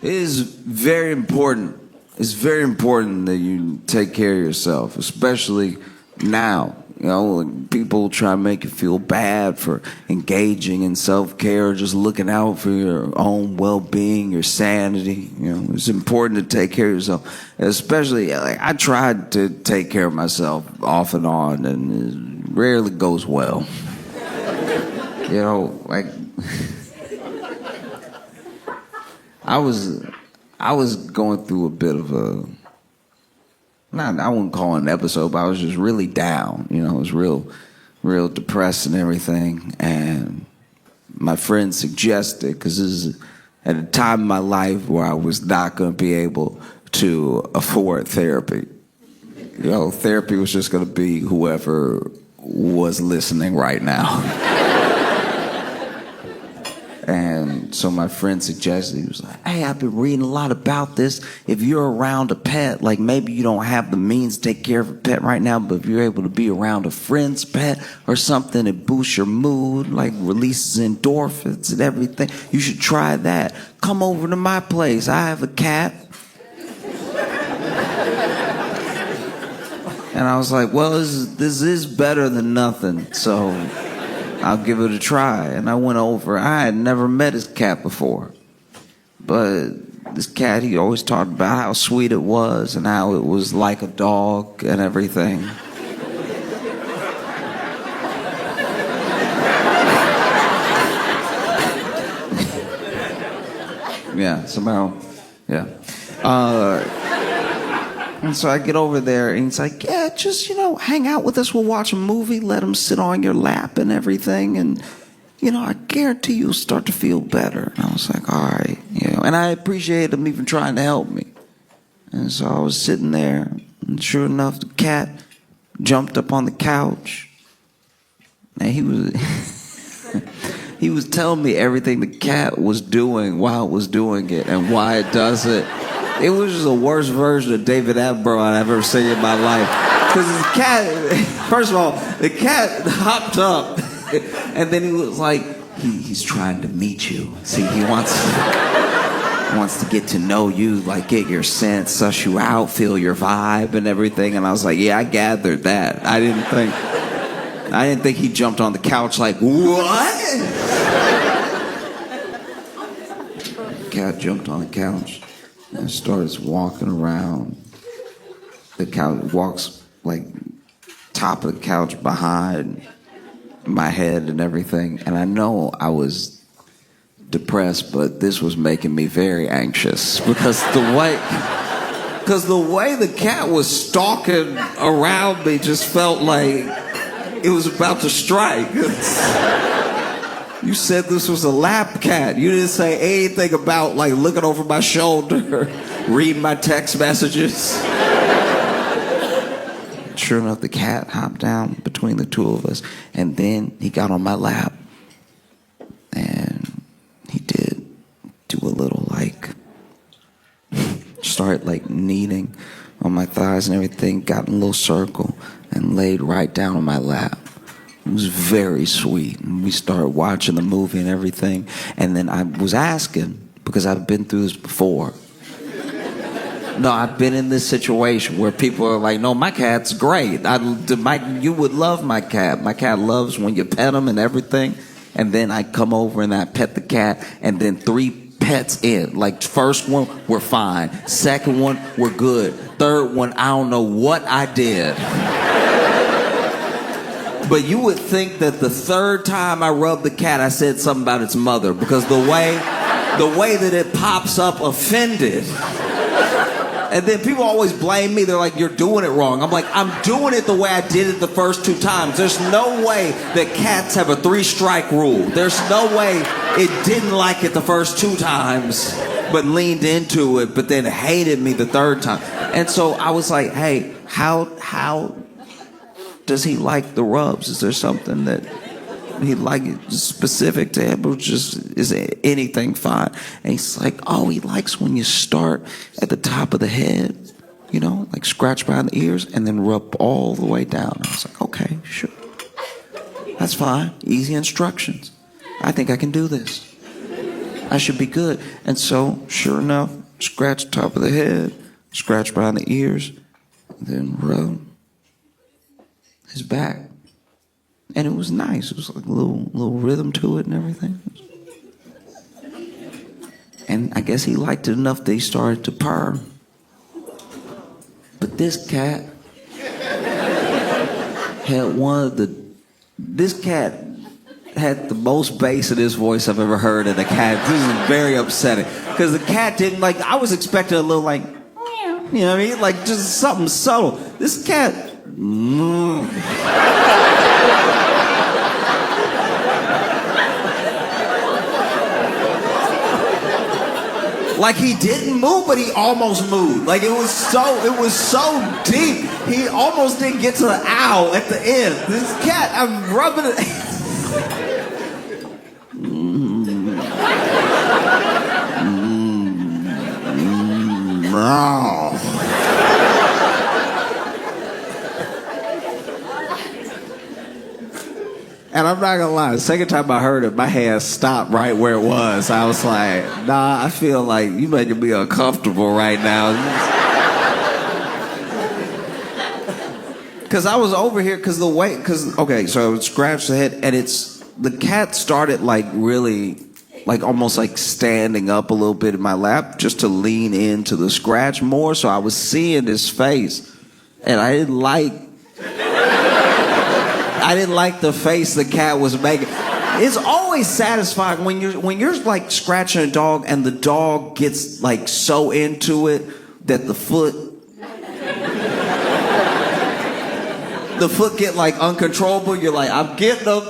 It is very important. It's very important that you take care of yourself, especially now. You know, like people try to make you feel bad for engaging in self-care or just looking out for your own well-being, your sanity. You know, it's important to take care of yourself. Especially, like, I tried to take care of myself off and on, and it rarely goes well. You know, like I was going through a bit of a, I wouldn't call it an episode, but I was just really down. You know, I was real depressed and everything. And my friend suggested, because this is at a time in my life where I was not going to be able to afford therapy. You know, therapy was just going to be whoever was listening right now. And so my friend suggested, he was like, hey, I've been reading a lot about this. If you're around a pet, like maybe you don't have the means to take care of a pet right now, but if you're able to be around a friend's pet or something, it boosts your mood, like releases endorphins and everything. You should try that. Come over to my place. I have a cat. And I was like, well, this is better than nothing, so I'll give it a try. And I went over. I had never met his cat before. But this cat, he always talked about how sweet it was and how it was like a dog and everything. Yeah, somehow, yeah. And so I get over there, and he's like, yeah, just, you know, hang out with us. We'll watch a movie, let him sit on your lap and everything. And, you know, I guarantee you'll start to feel better. And I was like, all right. You know, and I appreciated him even trying to help me. And so I was sitting there, and sure enough, the cat jumped up on the couch. And he was, he was telling me everything the cat was doing while it was doing it and why it does it. It was just the worst version of David Attenborough I've ever seen in my life. Because the cat, first of all, the cat hopped up, and then he was like, he's trying to meet you. See, he wants to get to know you, like get your scent, suss you out, feel your vibe and everything. And I was like, yeah, I gathered that. I didn't think he jumped on the couch like, what? The cat jumped on the couch and starts walking around. The couch walks like top of the couch behind my head and everything. And I know I was depressed, but this was making me very anxious because the way the cat was stalking around me just felt like it was about to strike. You said this was a lap cat. You didn't say anything about like looking over my shoulder, reading my text messages. Sure enough, the cat hopped down between the two of us, and then he got on my lap, and he did do a little like, start like kneading on my thighs and everything, got in a little circle, and laid right down on my lap. It was very sweet. And we started watching the movie and everything. And then I was asking, because I've been through this before. No, I've been in this situation where people are like, no, my cat's great. You would love my cat. My cat loves when you pet him and everything. And then I come over and I pet the cat. And then 3 pets in. Like, first one, we're fine. Second one, we're good. Third one, I don't know what I did. But you would think that the third time I rubbed the cat, I said something about its mother, because the way that it pops up offended. And then people always blame me. They're like, you're doing it wrong. I'm like, I'm doing it the way I did it the first 2 times. There's no way that cats have a 3-strike rule. There's no way it didn't like it the first 2 times, but leaned into it, but then hated me the 3rd time. And so I was like, hey, how does he like the rubs? Is there something that he like specific to him, or just is anything fine? And he's like, oh, he likes when you start at the top of the head, you know, like scratch behind the ears and then rub all the way down. I was like, okay, sure. That's fine. Easy instructions. I think I can do this. I should be good. And so, sure enough, scratch top of the head, scratch behind the ears, then rub his back. And it was nice. It was like a little rhythm to it and everything. And I guess he liked it enough that he started to purr. But this cat had the most bass in his voice I've ever heard in a cat. This is very upsetting. Because the cat didn't like, I was expecting a little like, you know what I mean? Like just something subtle. This cat, like he didn't move, but he almost moved. Like it was so deep. He almost didn't get to the ow at the end. This cat, I'm rubbing it. And I'm not gonna lie, the second time I heard it, my hand stopped right where it was. I was like, nah, I feel like you making me uncomfortable right now. Cause I was over here, okay, so I would scratch the head, and the cat started like really, like almost like standing up a little bit in my lap just to lean into the scratch more, so I was seeing his face, and I didn't like the face the cat was making. It's always satisfying when you're like scratching a dog and the dog gets like so into it that the foot get like uncontrollable. You're like, I'm getting them.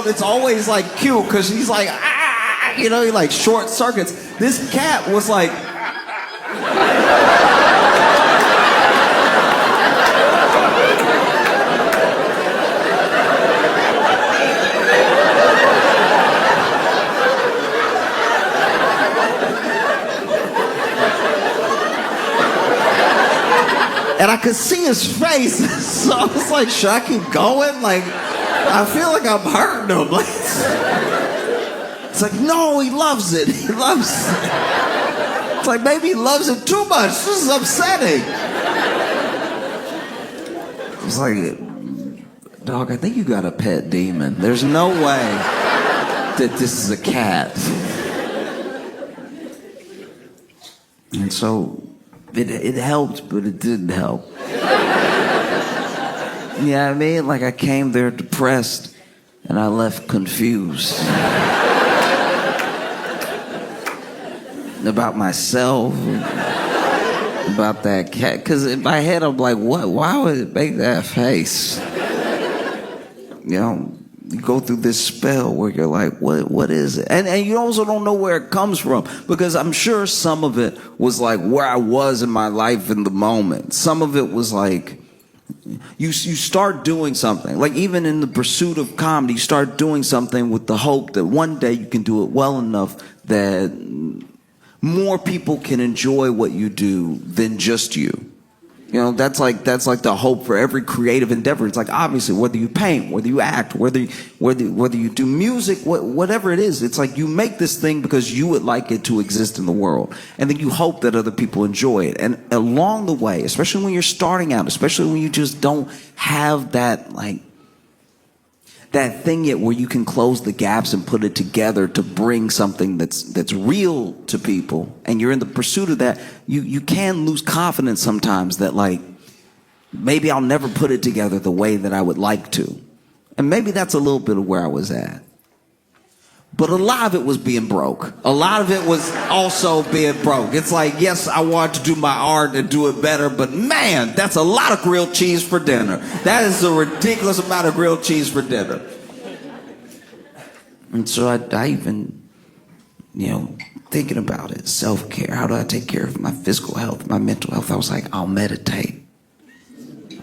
It's always like cute because he's like, ah, you know, he like short circuits. This cat was like. And I could see his face, so I was like, should I keep going? Like, I feel like I'm hurting him. Like, it's like, no, he loves it. He loves it. It's like, maybe he loves it too much. This is upsetting. It's like, dog, I think you got a pet demon. There's no way that this is a cat. And so, it helped, but it didn't help. You know what I mean? Like I came there depressed and I left confused. About myself, about that cat. Because in my head I'm like, what? Why would it make that face? You know, you go through this spell where you're like, what is it? And you also don't know where it comes from, because I'm sure some of it was like where I was in my life in the moment. Some of it was like, you start doing something. Like even in the pursuit of comedy, you start doing something with the hope that one day you can do it well enough that more people can enjoy what you do than just you. You know, that's like the hope for every creative endeavor. It's like, obviously, whether you paint, whether you act, whether you do music, whatever it is, it's like you make this thing because you would like it to exist in the world. And then you hope that other people enjoy it. And along the way, especially when you're starting out, especially when you just don't have that, like, that thing yet where you can close the gaps and put it together to bring something that's real to people, and you're in the pursuit of that, you can lose confidence sometimes that like maybe I'll never put it together the way that I would like to. And maybe that's a little bit of where I was at. But a lot of it was being broke. A lot of it was also being broke. It's like, yes, I want to do my art and do it better, but man, that's a lot of grilled cheese for dinner. That is a ridiculous amount of grilled cheese for dinner. And so I even, you know, thinking about it, self-care. How do I take care of my physical health, my mental health? I was like, I'll meditate.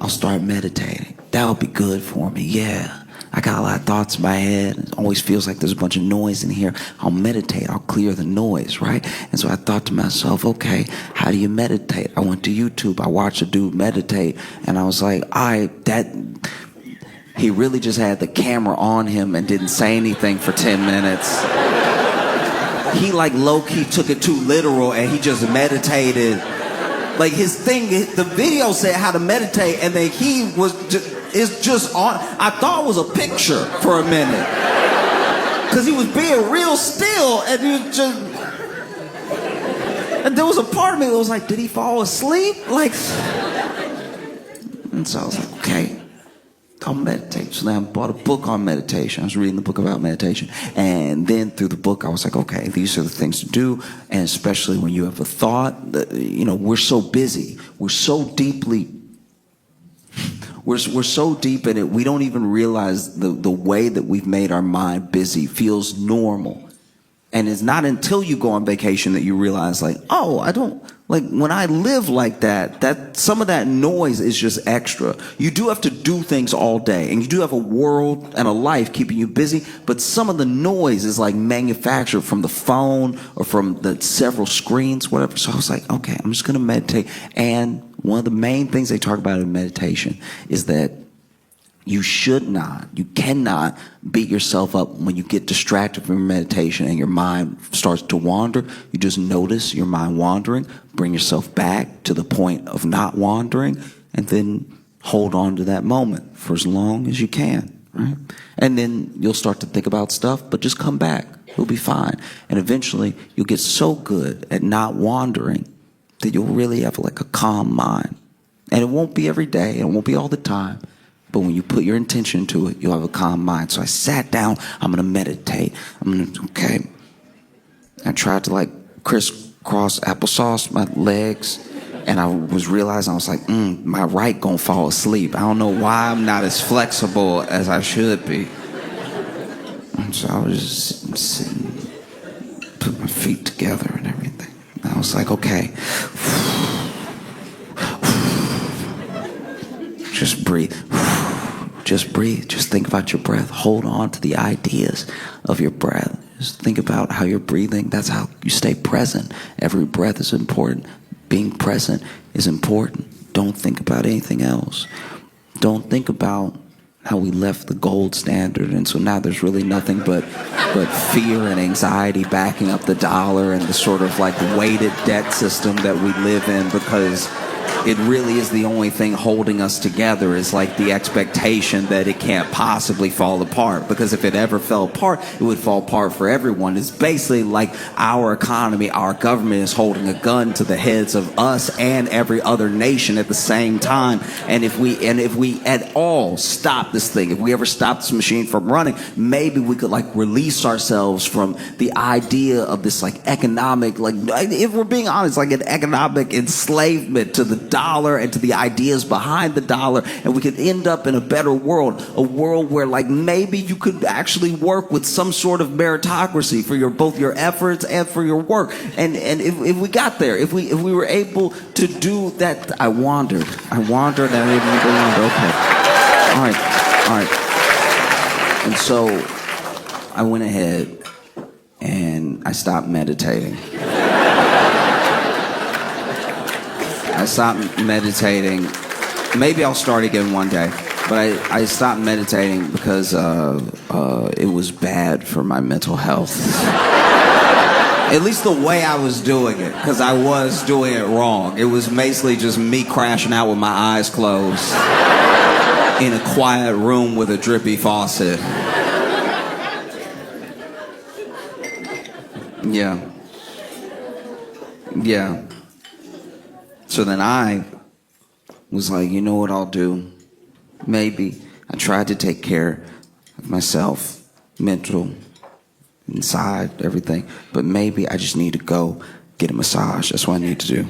I'll start meditating. That'll be good for me, yeah. I got a lot of thoughts in my head. It always feels like there's a bunch of noise in here. I'll meditate. I'll clear the noise, right? And so I thought to myself, okay, how do you meditate? I went to YouTube. I watched a dude meditate. And I was like, he really just had the camera on him and didn't say anything for 10 minutes. he like low-key took it too literal and he just meditated. Like his thing, the video said how to meditate, and then he was it's just on. I thought it was a picture for a minute, because he was being real still, and he was just. And there was a part of me that was like, did he fall asleep? Like, and so I was like, okay, I'll meditate. So then I bought a book on meditation. I was reading the book about meditation, and then through the book, I was like, okay, these are the things to do, and especially when you have a thought. We're so busy, we're so deeply. We're so deep in it, we don't even realize the way that we've made our mind busy feels normal. And it's not until you go on vacation that you realize, like, oh, I don't, like, when I live like that some of that noise is just extra. You do have to do things all day, and you do have a world and a life keeping you busy, but some of the noise is like manufactured from the phone or from the several screens, whatever. So I was like, okay, I'm just going to meditate. And one of the main things they talk about in meditation is that you cannot beat yourself up when you get distracted from your meditation and your mind starts to wander. You just notice your mind wandering, bring yourself back to the point of not wandering, and then hold on to that moment for as long as you can, right? And then you'll start to think about stuff, but just come back. You'll be fine. And eventually you'll get so good at not wandering that you'll really have like a calm mind. And it won't be every day, it won't be all the time. But when you put your intention to it, you'll have a calm mind. So I sat down, I'm going to meditate. Okay. I tried to like crisscross applesauce my legs, and I was realizing, I was like, my right going to fall asleep. I don't know why I'm not as flexible as I should be. And so I was just sitting, put my feet together and everything. And I was like, okay. Just breathe. Just breathe. Just think about your breath. Hold on to the ideas of your breath. Just think about how you're breathing. That's how you stay present. Every breath is important. Being present is important. Don't think about anything else. Don't think about how we left the gold standard, and so now there's really nothing but fear and anxiety backing up the dollar, and the sort of like weighted debt system that we live in, because it really is the only thing holding us together, is like the expectation that it can't possibly fall apart. Because if it ever fell apart, it would fall apart for everyone. It's basically like our economy, our government is holding a gun to the heads of us and every other nation at the same time. And if we at all stop this thing, if we ever stop this machine from running, maybe we could like release ourselves from the idea of this like economic, like, if we're being honest, like an economic enslavement to the dollar and to the ideas behind the dollar, and we could end up in a better world, a world where like maybe you could actually work with some sort of meritocracy for both your efforts and for your work. And if we got there, if we were able to do that. I wandered and I didn't go on. Okay, all right. And so I went ahead and I stopped meditating. I stopped meditating. Maybe I'll start again one day. But I stopped meditating because it was bad for my mental health. At least the way I was doing it, because I was doing it wrong. It was basically just me crashing out with my eyes closed in a quiet room with a drippy faucet. Yeah. So then I was like, you know what I'll do? Maybe. I tried to take care of myself, mental, inside, everything. But maybe I just need to go get a massage. That's what I need to do.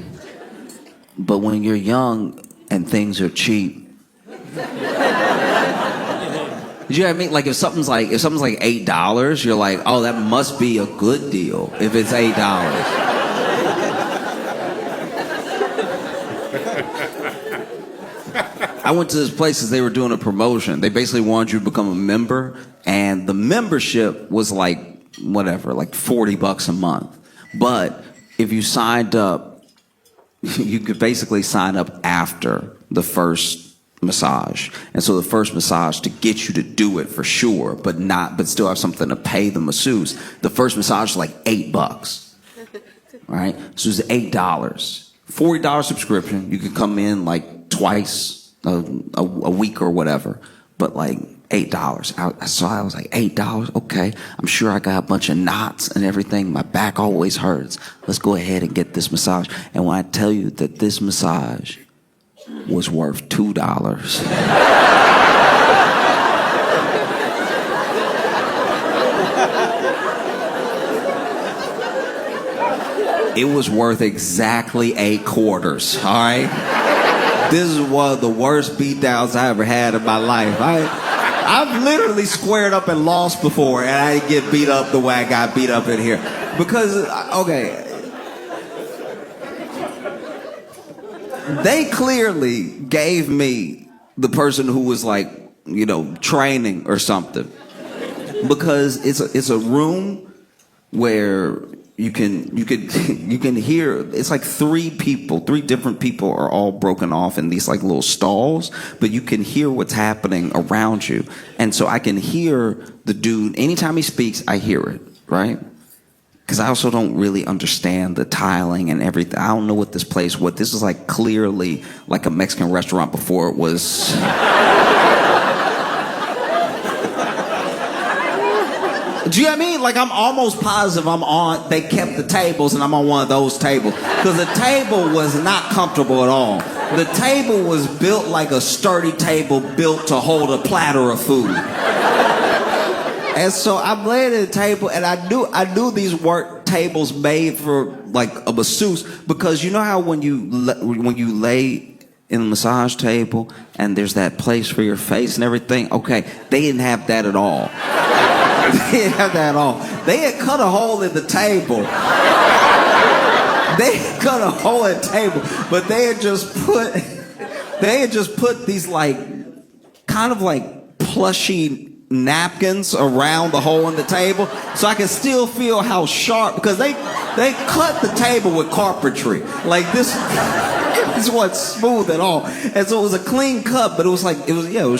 But when you're young and things are cheap, you know what I mean? Like if something's like $8, you're like, oh, that must be a good deal if it's $8. I went to this place because they were doing a promotion. They basically wanted you to become a member, and the membership was like whatever, like $40 a month. But if you signed up, you could basically sign up after the first massage. And so the first massage to get you to do it for sure, but still have something to pay the masseuse. The first massage is like $8. Right? So it's $8. $40 subscription. You could come in like twice a week or whatever, but like $8. So I was like, $8? Okay. I'm sure I got a bunch of knots and everything. My back always hurts. Let's go ahead and get this massage. And when I tell you that this massage was worth $2. It was worth exactly $0.25, all right? This is one of the worst beatdowns I ever had in my life. I've literally squared up and lost before, and I didn't get beat up the way I got beat up in here. Because, okay, they clearly gave me the person who was like, you know, training or something. Because it's a room where you can hear, it's like three different people are all broken off in these like little stalls, but you can hear what's happening around you. And so I can hear the dude, anytime he speaks, I hear it, right? Because I also don't really understand the tiling and everything. I don't know what this is like clearly like a Mexican restaurant before it was. Do you know what I mean? Like, I'm almost positive they kept the tables and I'm on one of those tables. Because the table was not comfortable at all. The table was built like a sturdy table built to hold a platter of food. And so I'm laying at the table, and I knew these weren't tables made for like a masseuse, because you know how when you lay in a massage table and there's that place for your face and everything? Okay, they didn't have that at all. They didn't have that at all. They had cut a hole in the table. They had cut a hole in the table, but they had just put these like kind of like plushy napkins around the hole in the table, so I can still feel how sharp, because they cut the table with carpentry. Like this wasn't smooth at all. And so it was a clean cut, but it was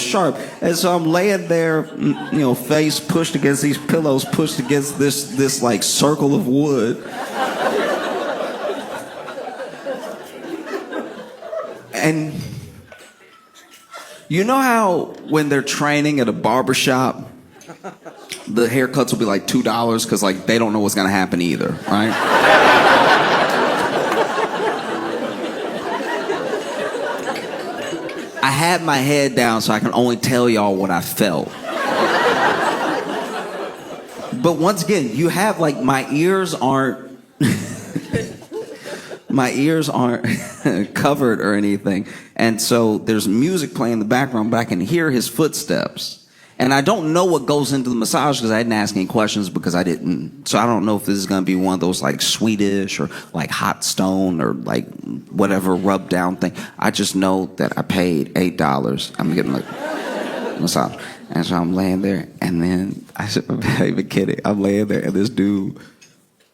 sharp. And so I'm laying there, you know, face pushed against these pillows, pushed against this like circle of wood. And you know how when they're training at a barbershop, the haircuts will be like $2 because like they don't know what's gonna happen either, right? I had my head down so I can only tell y'all what I felt. But once again, you have like my ears aren't covered or anything. And so there's music playing in the background, but I can hear his footsteps. And I don't know what goes into the massage because I didn't ask any questions, because I didn't. So I don't know if this is going to be one of those like Swedish or like hot stone or like whatever rub down thing. I just know that I paid $8. I'm getting like massage. And so I'm laying there, and then I'm not even kidding. I'm laying there, and this dude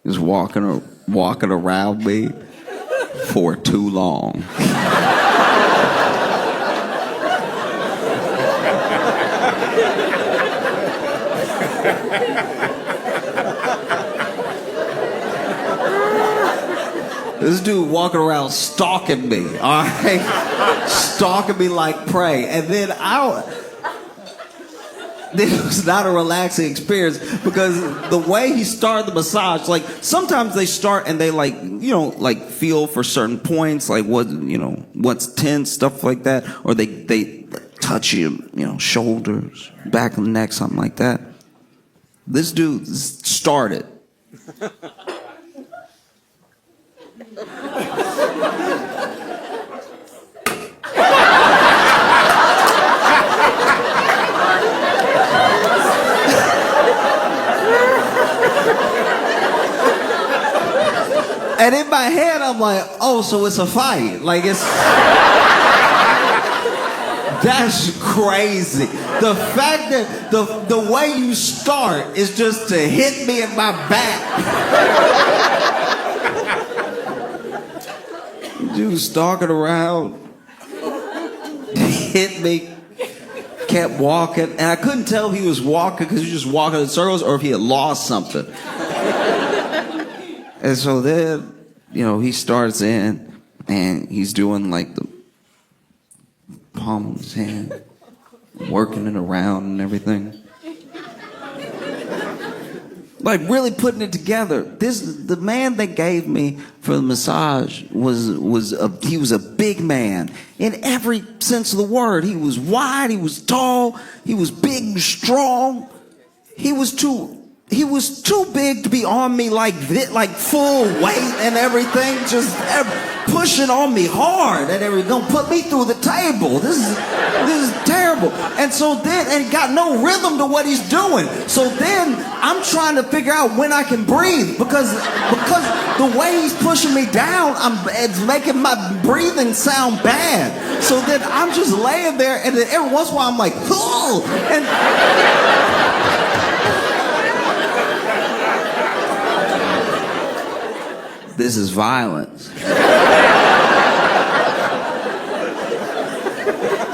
is walking around me for too long. This dude walking around stalking me, all right? Stalking me like prey. And then this was not a relaxing experience, because the way he started the massage, like sometimes they start and they like, you know, like feel for certain points, like what, you know, what's tense, stuff like that. Or they touch you, you know, shoulders, back of the neck, something like that. This dude started. And in my head, I'm like, oh, so it's a fight. Like, that's crazy. The fact that the way you start is just to hit me in my back. Dude stalking around. hit me, kept walking, and I couldn't tell if he was walking because he was just walking in circles or if he had lost something. And so then, he starts in and he's doing like the palm of his hand, working it around and everything. Like really putting it together. The man that gave me for the massage was a big man in every sense of the word. He was wide, he was tall, he was big and strong. He was too big to be on me like this, like full weight and everything, just pushing on me hard and everything. Don't put me through the table. This is terrible. And so then, and he got no rhythm to what he's doing. So then I'm trying to figure out when I can breathe because the way he's pushing me down, it's making my breathing sound bad. So then I'm just laying there, and then every once in a while I'm like, oh, and this is violence.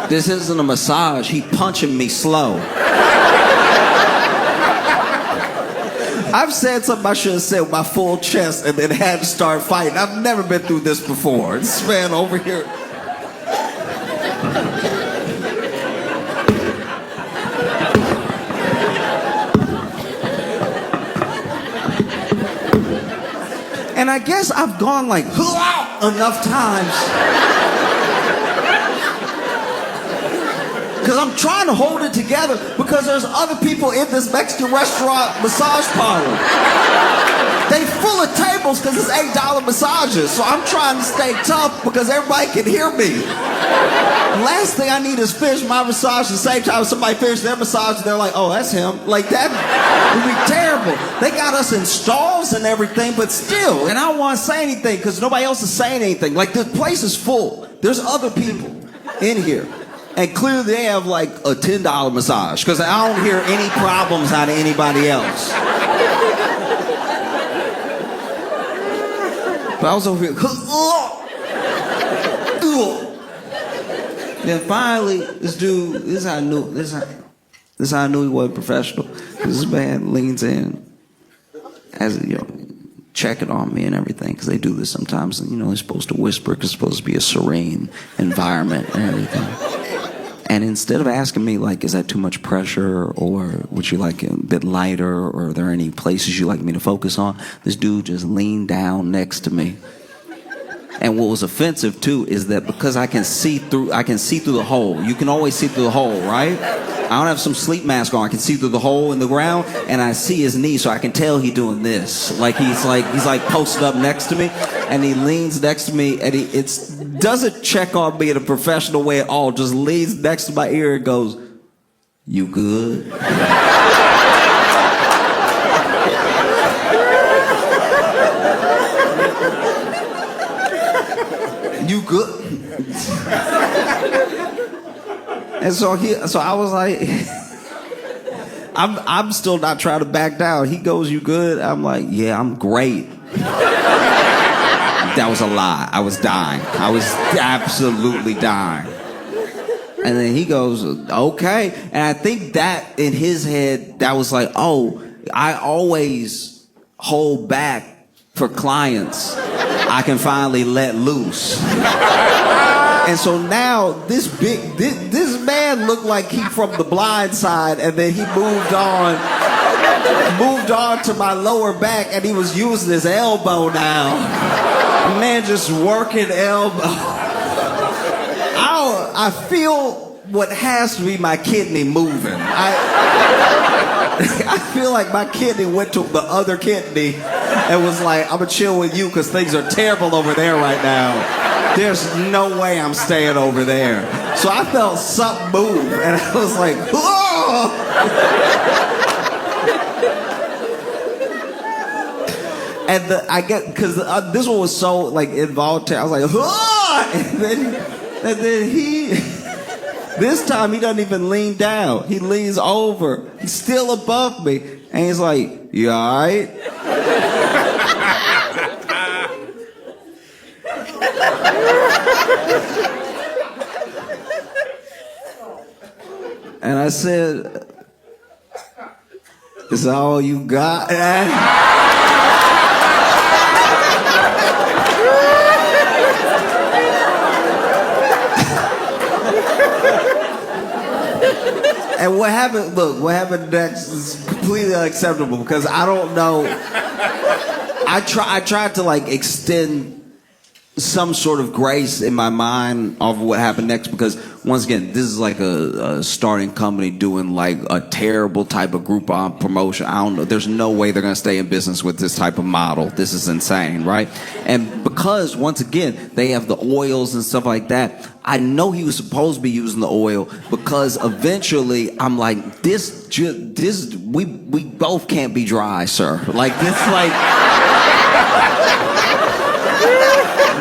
This isn't a massage. He punching me slow. I've said something I should have said with my full chest and then had to start fighting. I've never been through this before. This man over here. And I guess I've gone like enough times. Because I'm trying to hold it together because there's other people in this Mexican restaurant massage parlor. They full of tables because it's $8 massages. So I'm trying to stay tough because everybody can hear me. Last thing I need is finish my massage at the same time somebody finishes their massage, they're like, oh, that's him. Like, that would be terrible. They got us in stalls and everything, but still. And I don't want to say anything because nobody else is saying anything. Like, the place is full. There's other people in here. And clearly they have like a $10 massage because I don't hear any problems out of anybody else. But I was over here. Then finally, this dude, this is how I knew he wasn't professional. Because this man leans in, as checking on me and everything, because they do this sometimes. And they're supposed to whisper because it's supposed to be a serene environment and everything. And instead of asking me, like, is that too much pressure, or would you like it a bit lighter, or are there any places you'd like me to focus on, this dude just leaned down next to me. And what was offensive, too, is that because I can see through the hole. You can always see through the hole, right? I don't have some sleep mask on. I can see through the hole in the ground, and I see his knee, so I can tell he's doing this. Like he's posted up next to me, and he leans next to me, and he doesn't check on me in a professional way at all. Just leans next to my ear and goes, "You good?" You good? And so I was like, I'm still not trying to back down. He goes, "You good?" I'm like, "Yeah, I'm great." That was a lie. I was dying. I was absolutely dying. And then he goes, "Okay." And I think that in his head, that was like, oh, I always hold back for clients. I can finally let loose. And so now this man looked like he from The Blind Side, and then he moved on to my lower back, and he was using his elbow now. Man, just working elbow. I feel what has to be my kidney moving. I feel like my kidney went to the other kidney and was like, I'm gonna chill with you because things are terrible over there right now. There's no way I'm staying over there. So I felt something move, and I was like, whoa! And I get, because this one was so like involuntary. I was like, whoa! And then he, this time he doesn't even lean down. He leans over. He's still above me, and he's like, "You all right?" And I said, "Is that all you got?" And what happened, look, what happened next is completely unacceptable because I don't know. I tried to like extend some sort of grace in my mind of what happened next because once again, this is like a starting company doing like a terrible type of Groupon promotion. I don't know. There's no way they're going to stay in business with this type of model. This is insane, right? And because once again, they have the oils and stuff like that. I know he was supposed to be using the oil because eventually I'm like, we both can't be dry, sir. Like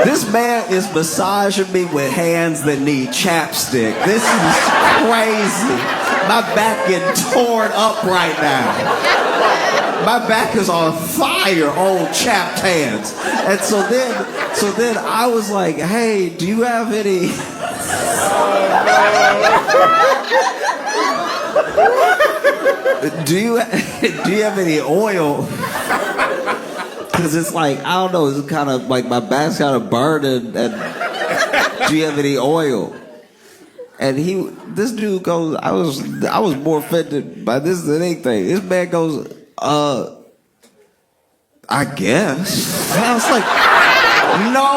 this man is massaging me with hands that need chapstick. This is crazy. My back getting torn up right now. My back is on fire, old chapped hands. And so then I was like, "Hey, do you have any?" Do you have any oil? Because it's like, I don't know, it's kind of like my back's kind of burning, and do you have any oil? And this dude goes, I was more offended by this than anything. This man goes, I guess. And I was like, no,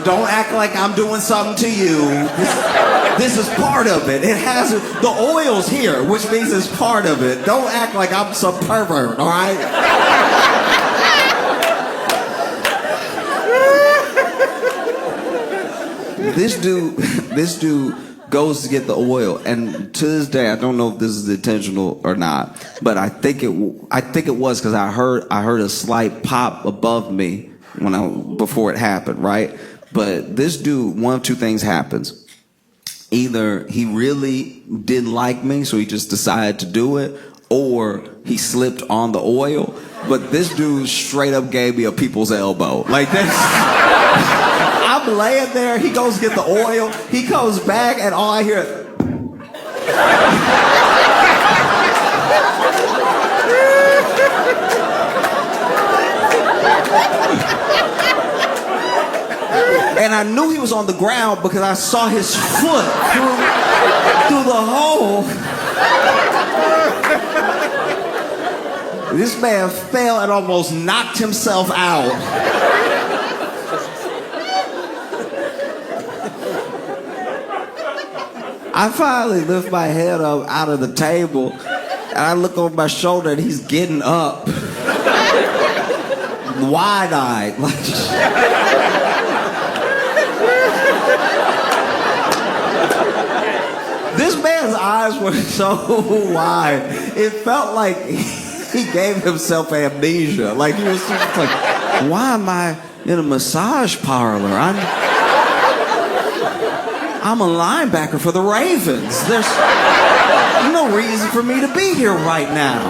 don't act like I'm doing something to you. This is part of it. It has the oil's here, which means it's part of it. Don't act like I'm some pervert, all right? This dude goes to get the oil, and to this day, I don't know if this is intentional or not, but I think it was because I heard a slight pop above me before it happened, right? But this dude, one of two things happens. Either he really didn't like me, so he just decided to do it, or he slipped on the oil. But this dude straight up gave me a people's elbow. Like this. I'm laying there, he goes to get the oil, he comes back, and all I hear is... And I knew he was on the ground because I saw his foot through the hole. This man fell and almost knocked himself out. I finally lift my head up out of the table, and I look over my shoulder, and he's getting up, wide-eyed. This man's eyes were so wide, it felt like he gave himself amnesia. Like he was just like, "Why am I in a massage parlor? I'm a linebacker for the Ravens. There's no reason for me to be here right now.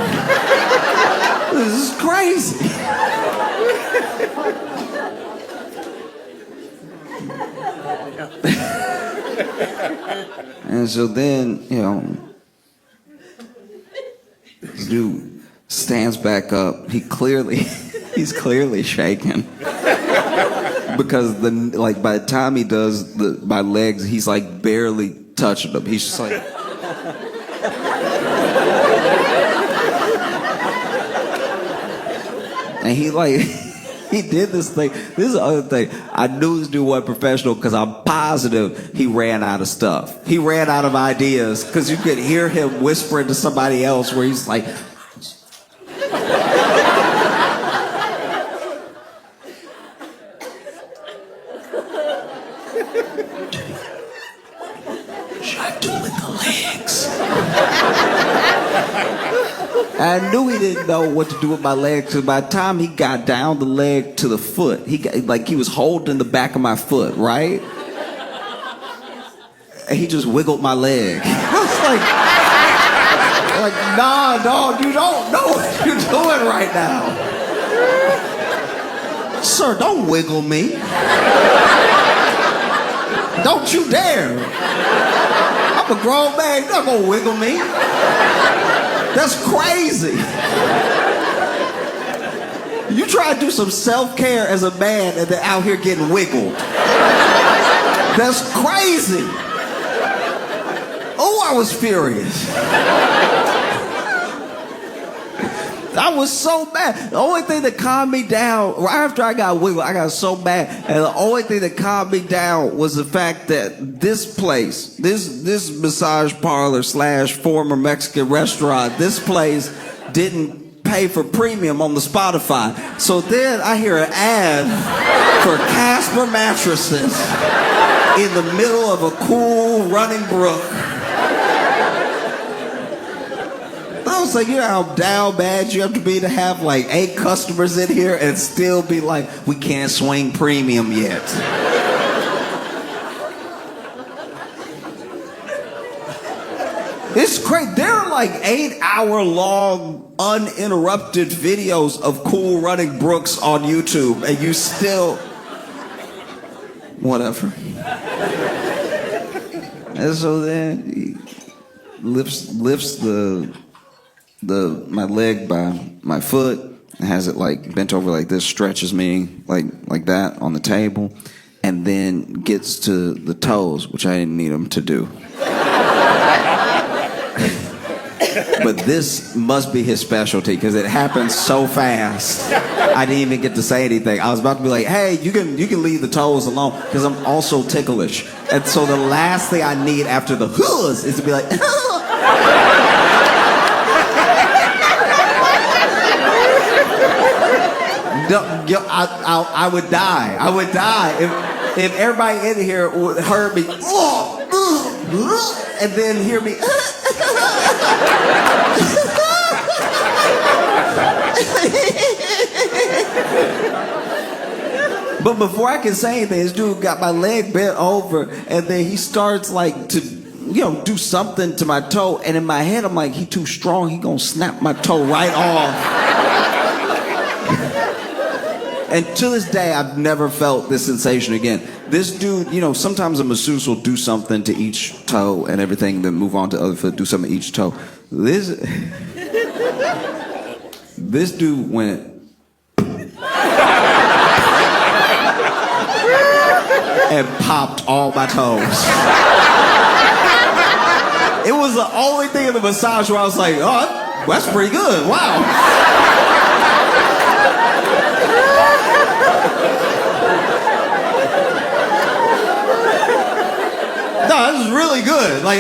This is crazy." And so then, this dude stands back up. He's clearly shaking. Because by the time he does my legs, he's like barely touching them. He's just like, and he did this thing. This is the other thing. I knew this dude wasn't professional because I'm positive he ran out of stuff. He ran out of ideas because you could hear him whispering to somebody else where he's like, I knew he didn't know what to do with my legs because by the time he got down the leg to the foot, he was holding the back of my foot, right? And he just wiggled my leg. I was like, nah, dog, you don't know what you're doing right now. Sir, don't wiggle me. Don't you dare. I'm I'm a grown man. You're not gonna wiggle me. That's crazy. You try to do some self-care as a man and then out here getting wiggled. That's crazy. Oh, I was furious. I was so mad. The only thing that calmed me down, right after I got wiggled, I got so mad. And the only thing that calmed me down was the fact that this place, this massage parlor / former Mexican restaurant, this place didn't pay for premium on the Spotify. So then I hear an ad for Casper mattresses in the middle of a cool running brook. I was like, you know how down bad you have to be to have like 8 customers in here and still be like, we can't swing premium yet. It's crazy. There are like 8-hour-long uninterrupted videos of cool running brooks on YouTube, and you still, whatever. And so then he lifts my leg by my foot, and has it like bent over like this, stretches me like that on the table, and then gets to the toes, which I didn't need him to do. But this must be his specialty because it happens so fast. I didn't even get to say anything. I was about to be like, hey, you can leave the toes alone because I'm also ticklish. And so the last thing I need after the hooves is to be like, I would die. I would die if everybody in here heard me and then hear me. But before I can say anything, this dude got my leg bent over, and then he starts like to, do something to my toe. And in my head, I'm like, he too strong. He gonna snap my toe right off. And to this day, I've never felt this sensation again. This dude, sometimes a masseuse will do something to each toe and everything, then move on to the other foot, do something to each toe. This dude went and popped all my toes. It was the only thing in the massage where I was like, oh, that's pretty good. Wow. No, this is really good. Like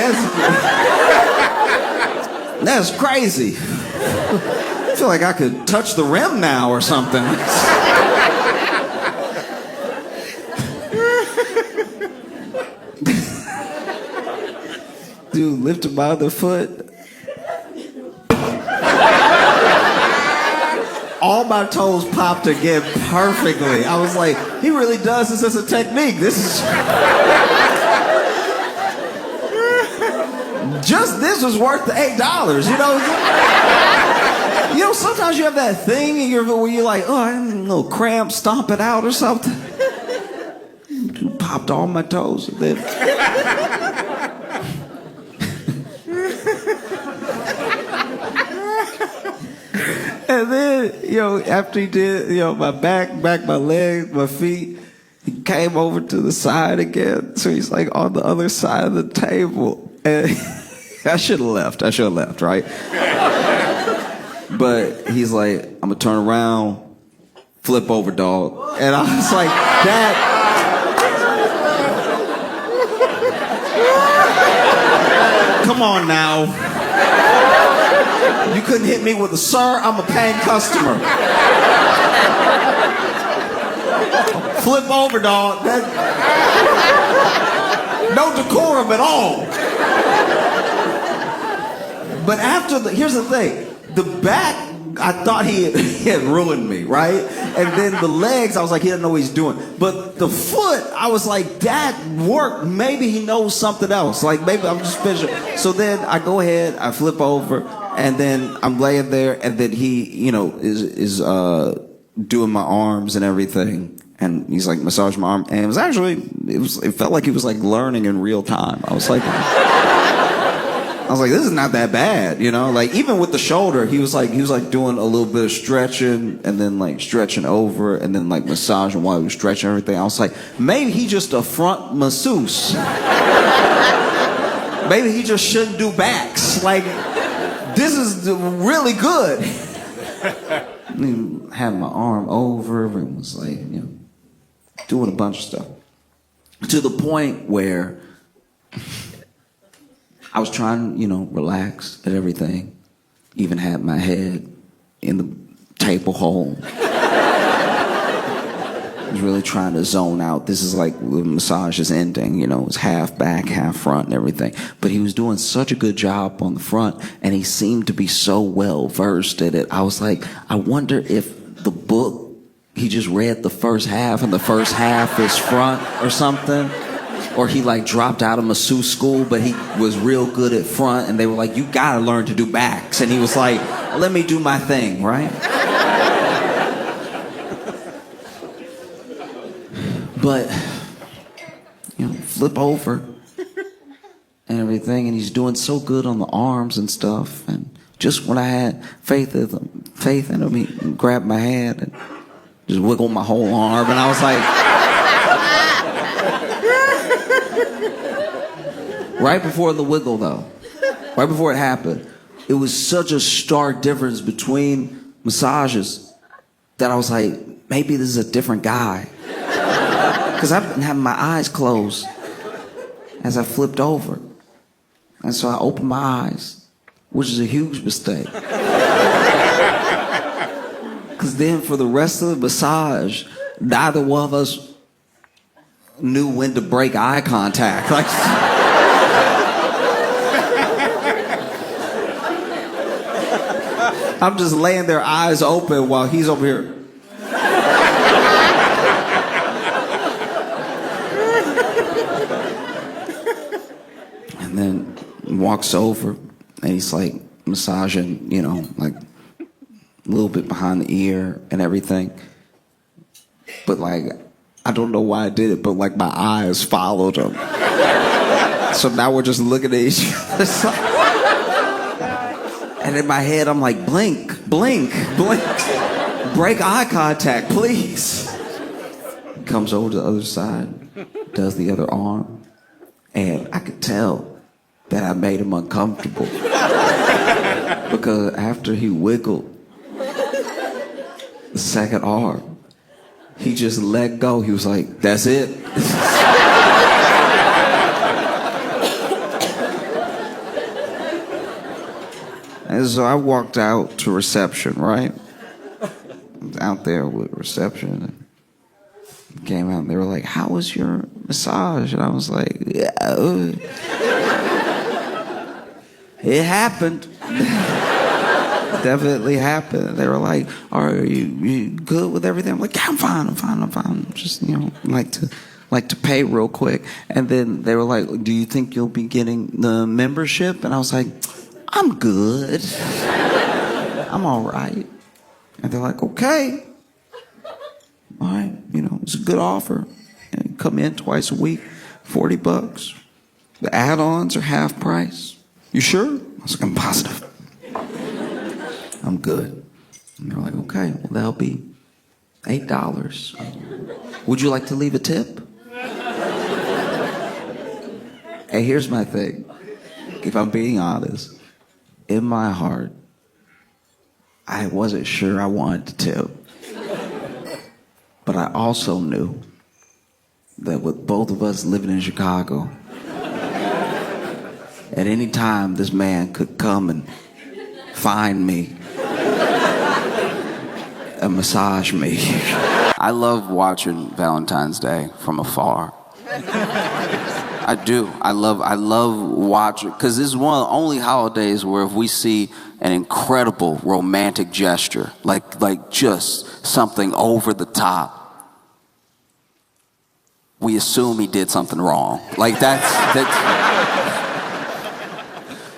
that's crazy. I feel like I could touch the rim now or something. Dude lifted my other foot. All my toes popped again perfectly. I was like, he really does this as a technique. This is... Just this was worth the $8, sometimes you have that thing where you're like, oh, I need a little cramp, stomp it out or something. Dude popped all my toes. And then... and then, after he did, my back, my legs, my feet, he came over to the side again. So he's like on the other side of the table. And I should have left, right? But he's like, I'm gonna turn around, flip over, dog. And I was like, Dad. Come on now. You couldn't hit me with a sir, I'm a paying customer. Flip over, dog. No decorum at all. But here's the thing. The back, I thought he had ruined me, right? And then the legs, I was like, he doesn't know what he's doing. But the foot, I was like, that worked. Maybe he knows something else. Like, maybe I'm just picturing. So then I go ahead, I flip over, and then I'm laying there, and then he, is doing my arms and everything. And he's like, massage my arm. And it felt like he was like learning in real time. I was like... was like, this is not that bad, you know? Like, even with the shoulder, he was like doing a little bit of stretching and then like stretching over and then like massaging while he was stretching everything. I was like, maybe he just a front masseuse. Maybe he just shouldn't do backs. Like, this is really good. And had my arm over and was like, you know, doing a bunch of stuff. To the point where I was trying, you know, relax at everything. Even had my head in the table hole. I was really trying to zone out. This is like the massage is ending, you know, it's half back, half front and everything. But he was doing such a good job on the front and he seemed to be so well versed at it. I was like, I wonder if the book, he just read the first half and the first half is front or something. Or he like dropped out of masseuse school, but he was real good at front and they were like, you gotta learn to do backs. And he was like, let me do my thing, right? But, you know, flip over and everything, and he's doing so good on the arms and stuff. And just when I had faith in him, he grabbed my hand and just wiggled my whole arm, and I was like, right before the wiggle though, right before it happened, it was such a stark difference between massages that I was like, maybe this is a different guy. Because I've been having my eyes closed as I flipped over. And so I opened my eyes, which is a huge mistake. Because then for the rest of the massage, neither one of us knew when to break eye contact. Like, I'm just laying there, eyes open, while he's over here. And then walks over and he's like massaging, you know, like a little bit behind the ear and everything. But like, I don't know why I did it, but like my eyes followed him. So now we're just looking at each other. And in my head, I'm like, blink, blink, blink. Break eye contact, please. Comes over to the other side, does the other arm. And I could tell that I made him uncomfortable. Because after he wiggled the second arm, he just let go. He was like, that's it. And so I walked out to reception, right? I was out there with reception. And came out and they were like, how was your massage? And I was like, yeah, it happened. Definitely happened. They were like, are you good with everything? I'm like, yeah, I'm fine. Just, you know, like to pay real quick. And then they were like, do you think you'll be getting the membership? And I was like, I'm good. I'm all right. And they're like, okay. All right, you know, it's a good offer. And come in twice a week, $40. The add-ons are half price. You sure? I was like, I'm positive. I'm good. And they're like, okay, well, that'll be $8. Would you like to leave a tip? Hey, here's my thing. If I'm being honest, in my heart, I wasn't sure I wanted to tip. But I also knew that with both of us living in Chicago, at any time this man could come and find me and massage me. I love watching Valentine's Day from afar. I do. I love watching, because this is one of the only holidays where if we see an incredible romantic gesture, like just something over the top, we assume he did something wrong. Like that's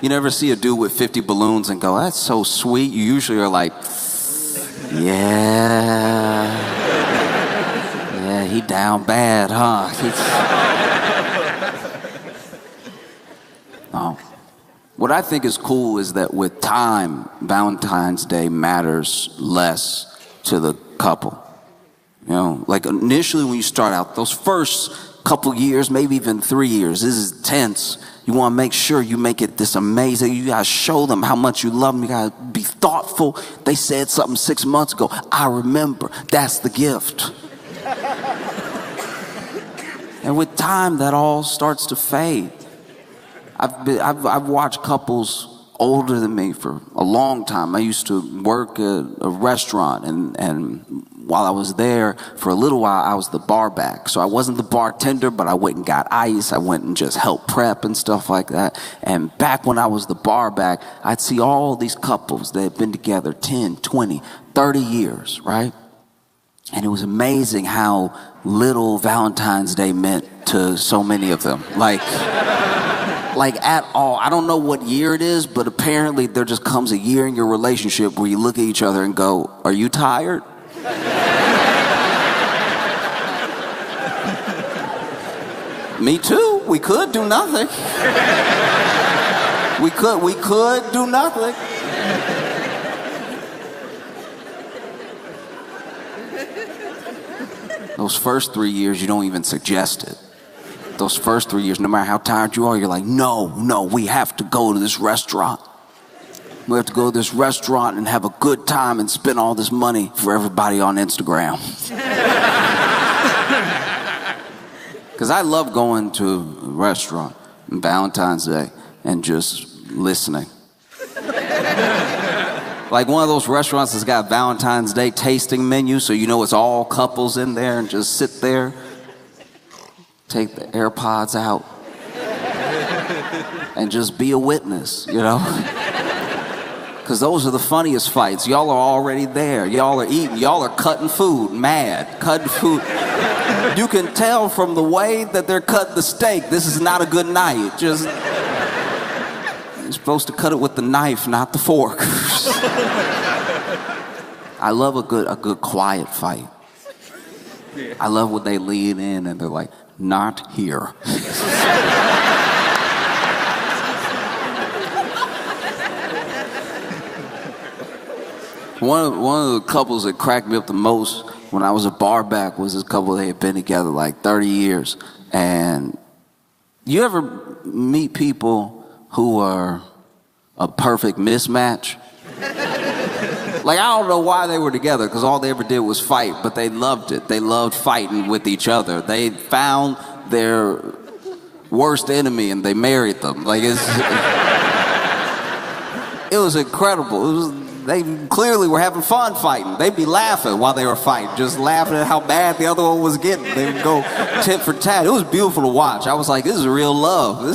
you never see a dude with 50 balloons and go, that's so sweet. You usually are like, yeah, he down bad, huh? No. What I think is cool is that with time, Valentine's Day matters less to the couple. You know, like initially when you start out, those first couple years, maybe even 3 years, this is tense. You want to make sure you make it this amazing. You got to show them how much you love them. You got to be thoughtful. They said something 6 months ago. I remember. That's the gift. And with time, that all starts to fade. I've watched couples older than me for a long time. I used to work at a restaurant, and while I was there for a little while, I was the bar back. So I wasn't the bartender, but I went and got ice. I went and just helped prep and stuff like that. And back when I was the bar back, I'd see all these couples that had been together 10, 20, 30 years, right? And it was amazing how little Valentine's Day meant to so many of them. Like at all. I don't know what year it is, but apparently there just comes a year in your relationship where you look at each other and go, are you tired? Me too. We could do nothing. We could do nothing. Those first 3 years, you don't even suggest it. Those first 3 years, no matter how tired you are, you're like, no, we have to go to this restaurant. We have to go to this restaurant and have a good time and spend all this money for everybody on Instagram. Because I love going to a restaurant on Valentine's Day and just listening. Like one of those restaurants that's got Valentine's Day tasting menu, so you know it's all couples in there, and just sit there, take the AirPods out, and just be a witness, you know? Because those are the funniest fights. Y'all are already there. Y'all are eating. Y'all are cutting food, cutting food. You can tell from the way that they're cutting the steak, this is not a good night. Just, you're supposed to cut it with the knife, not the fork. I love a good quiet fight. I love when they lean in and they're like, not here. One of the couples that cracked me up the most when I was a bar back was this couple. They had been together like 30 years. And you ever meet people who are a perfect mismatch? Like, I don't know why they were together, because all they ever did was fight, but they loved it. They loved fighting with each other. They found their worst enemy and they married them. Like, it was incredible. They clearly were having fun fighting. They'd be laughing while they were fighting, just laughing at how bad the other one was getting. They would go tit for tat. It was beautiful to watch. I was like, this is real love.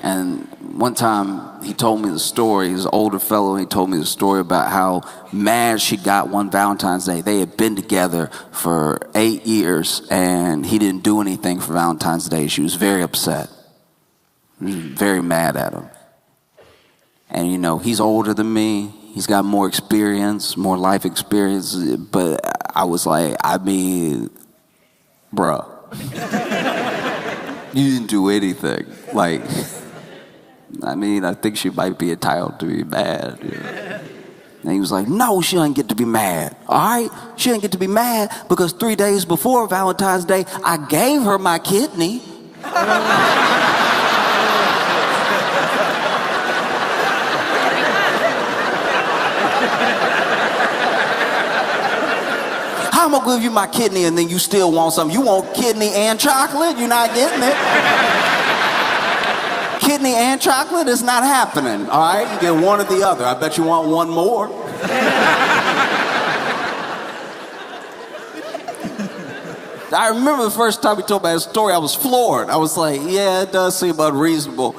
And one time he told me the story. He's an older fellow. He told me the story about how mad she got one Valentine's Day. They had been together for 8 years and he didn't do anything for Valentine's Day. She was very upset. She was very mad at him. And, you know, he's older than me. He's got more experience, more life experience. But I was like, I mean, bruh, you didn't do anything. Like, I mean, I think she might be entitled to be mad. You know? And he was like, no, she doesn't get to be mad. All right? She doesn't get to be mad because 3 days before Valentine's Day, I gave her my kidney. How am I gonna give you my kidney and then you still want something? You want kidney and chocolate? You're not getting it. Kidney and chocolate is not happening, all right? You get one or the other. I bet you want one more. I remember the first time he told me that story, I was floored. I was like, yeah, it does seem unreasonable.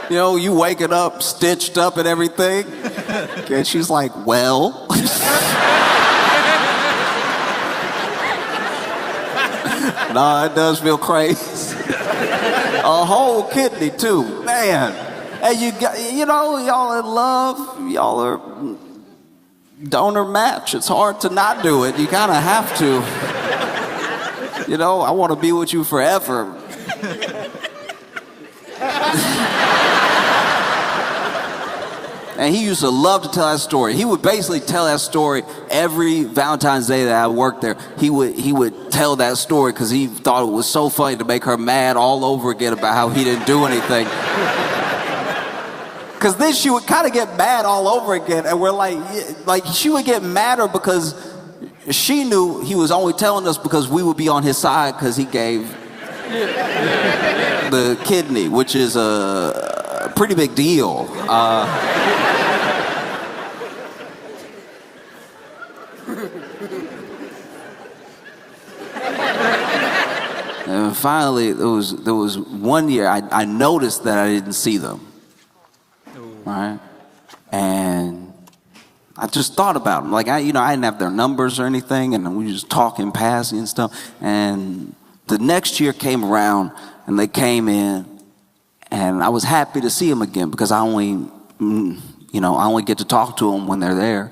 You know, you waking up, stitched up and everything. And she's like, well. No, it does feel crazy. A whole kidney too, man. And you know, y'all in love, y'all are donor match. It's hard to not do it. You kind of have to. You know, I want to be with you forever. And he used to love to tell that story. He would basically tell that story every Valentine's Day that I worked there. He would tell that story because he thought it was so funny to make her mad all over again about how he didn't do anything. Because then she would kind of get mad all over again, and we're like she would get madder because she knew he was only telling us because we would be on his side because he gave the kidney, which is a pretty big deal. And finally, there was one year I noticed that I didn't see them. Right? And I just thought about them. Like, I didn't have their numbers or anything, and we were just talking, passing and stuff. And the next year came around, and they came in, and I was happy to see them again because I only get to talk to them when they're there,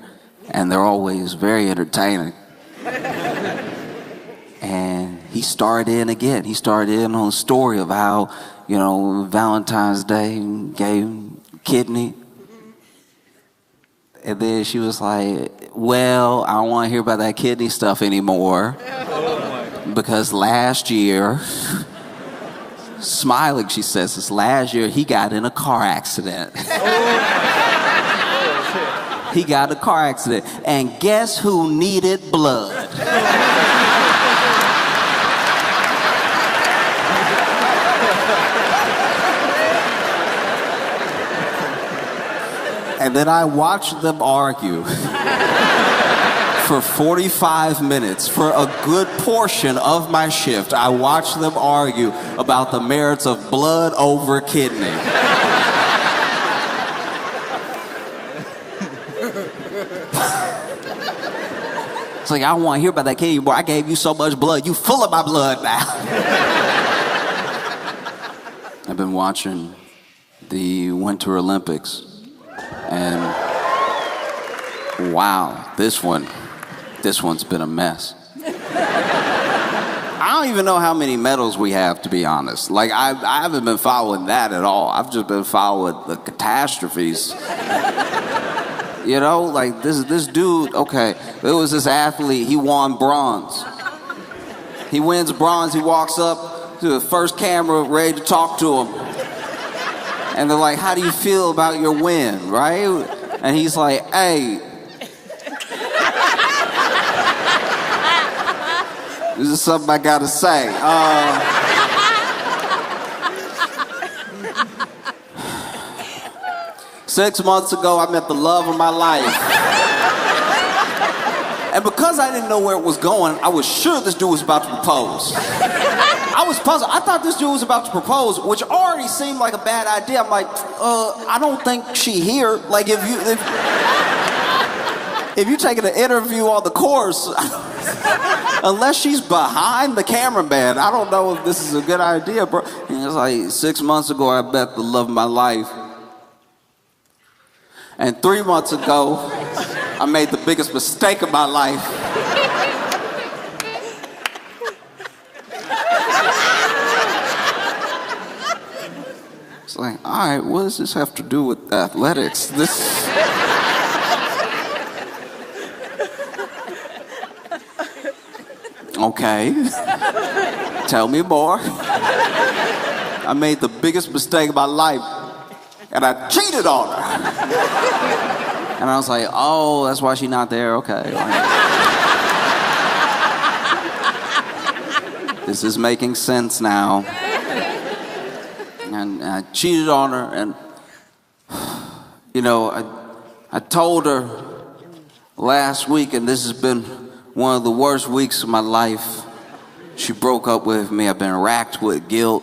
and they're always very entertaining. And he started in again. He started in on a story of how, Valentine's Day gave kidney. And then she was like, well, I don't want to hear about that kidney stuff anymore. Because last year, smiling, she says, this last year he got in a car accident. He got in a car accident. And guess who needed blood? And then I watched them argue for 45 minutes. For a good portion of my shift, I watched them argue about the merits of blood over kidney. It's like, I don't want to hear about that kidney anymore. I gave you so much blood. You full of my blood now. I've been watching the Winter Olympics. And wow, this one's been a mess. I don't even know how many medals we have, to be honest. Like, I haven't been following that at all. I've just been following the catastrophes. Like this dude, okay, there was this athlete, he won bronze. He wins bronze, he walks up to the first camera ready to talk to him. And they're like, how do you feel about your win, right? And he's like, hey, this is something I gotta say. 6 months ago, I met the love of my life. And because I didn't know where it was going, I was sure this dude was about to propose. I was puzzled. I thought this dude was about to propose, which already seemed like a bad idea. I'm like, I don't think she here. Like, if you're taking an interview on the course, unless she's behind the cameraman, I don't know if this is a good idea, bro. And it's like 6 months ago, I met the love of my life. And 3 months ago, I made the biggest mistake of my life. It's like, all right, what does this have to do with athletics? Okay. Tell me more. I made the biggest mistake of my life, and I cheated on her. And I was like, oh, that's why she's not there, okay. This is making sense now. And I cheated on her, and I told her last week, and this has been one of the worst weeks of my life. She broke up with me. I've been racked with guilt.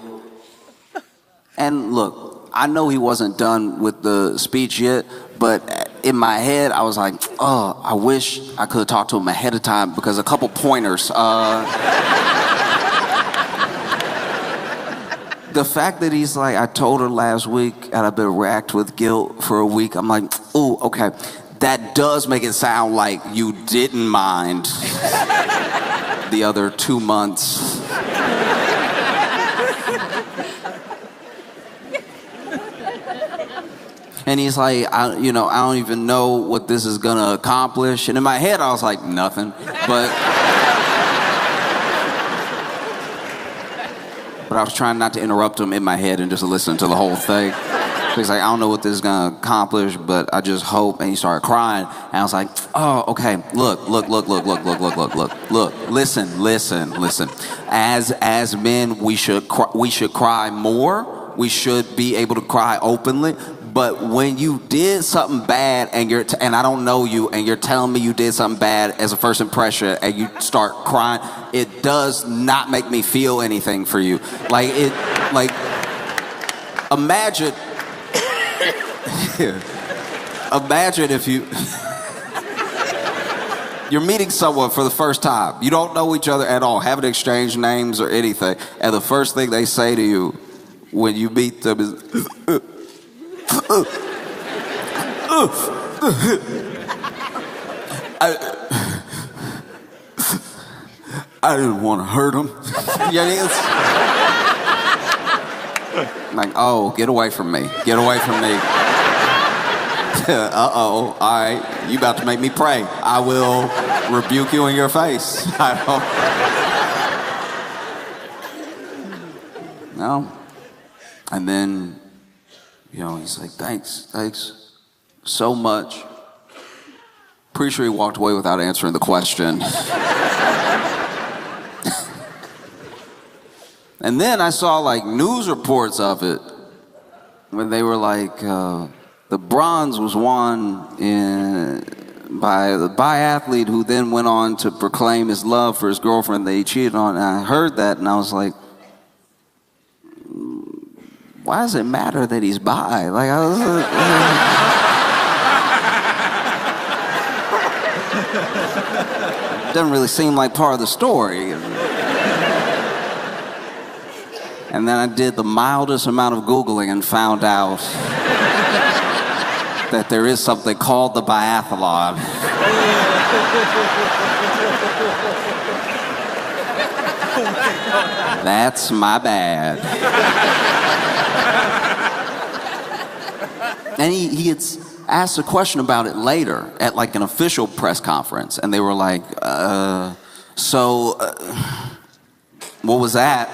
And look, I know he wasn't done with the speech yet, but in my head, I was like, oh, I wish I could have talked to him ahead of time, because a couple pointers. The fact that he's like, I told her last week and I've been racked with guilt for a week, I'm like, ooh, okay. that does make it sound like you didn't mind the other 2 months. And he's like, I don't even know what this is gonna accomplish. And in my head, I was like, nothing. But I was trying not to interrupt him in my head and just listen to the whole thing. He's like, I don't know what this is gonna accomplish, but I just hope. And he started crying, and I was like, oh, okay. Look. Listen. As men, we should cry more. We should be able to cry openly. But when you did something bad and I don't know you and you're telling me you did something bad as a first impression and you start crying, it does not make me feel anything for you. Imagine if you're meeting someone for the first time. You don't know each other at all, haven't exchanged names or anything, and the first thing they say to you when you meet them is, I didn't want to hurt him. Like, oh, get away from me. Uh-oh, all right, you about to make me pray. I will rebuke you in your face. No. And then, he's like, thanks so much. Pretty sure he walked away without answering the question. And then I saw news reports of it when they were like, the bronze was won by the biathlete who then went on to proclaim his love for his girlfriend that he cheated on. And I heard that and I was like, why does it matter that he's bi? It doesn't really seem like part of the story. And then I did the mildest amount of Googling and found out that there is something called the biathlon. That's my bad. And he gets asked a question about it later at an official press conference, and they were like, what was that?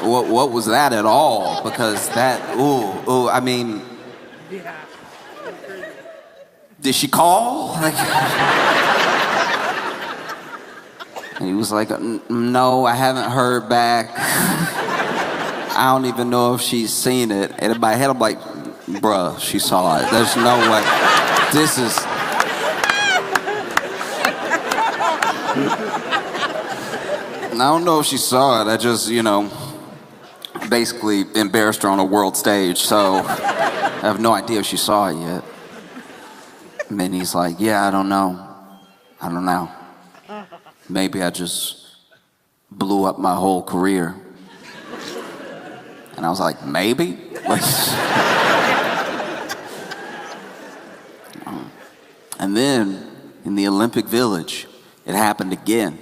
What was that at all? Because that, I mean, did she call? And he was like, no, I haven't heard back. I don't even know if she's seen it. And in my head, I'm like, bruh, she saw it. There's no way. This is... I don't know if she saw it. I just, basically embarrassed her on a world stage. So I have no idea if she saw it yet. And then he's like, yeah, I don't know. Maybe I just blew up my whole career. And I was like, maybe? And then in the Olympic Village, it happened again.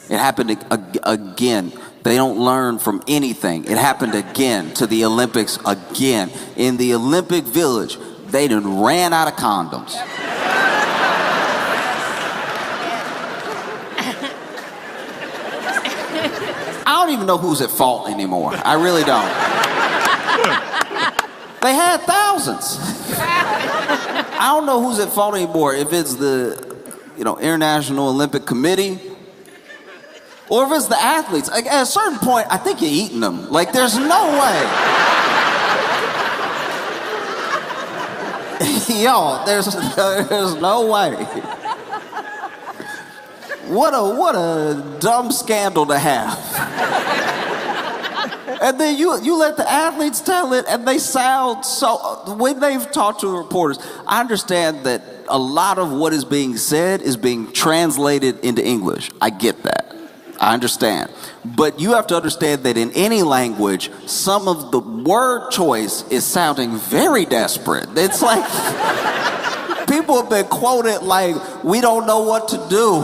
It happened again. They don't learn from anything. It happened again to the Olympics again. In the Olympic Village, they done ran out of condoms. I don't even know who's at fault anymore. I really don't. They had thousands. I don't know who's at fault anymore. If it's the, International Olympic Committee, or if it's the athletes. At a certain point, I think you're eating them. There's no way. Yo, there's no way. What a dumb scandal to have. And then you let the athletes tell it, and they sound so... When they've talked to the reporters, I understand that a lot of what is being said is being translated into English. I get that. I understand. But you have to understand that in any language, some of the word choice is sounding very desperate. It's like people have been quoted like, we don't know what to do.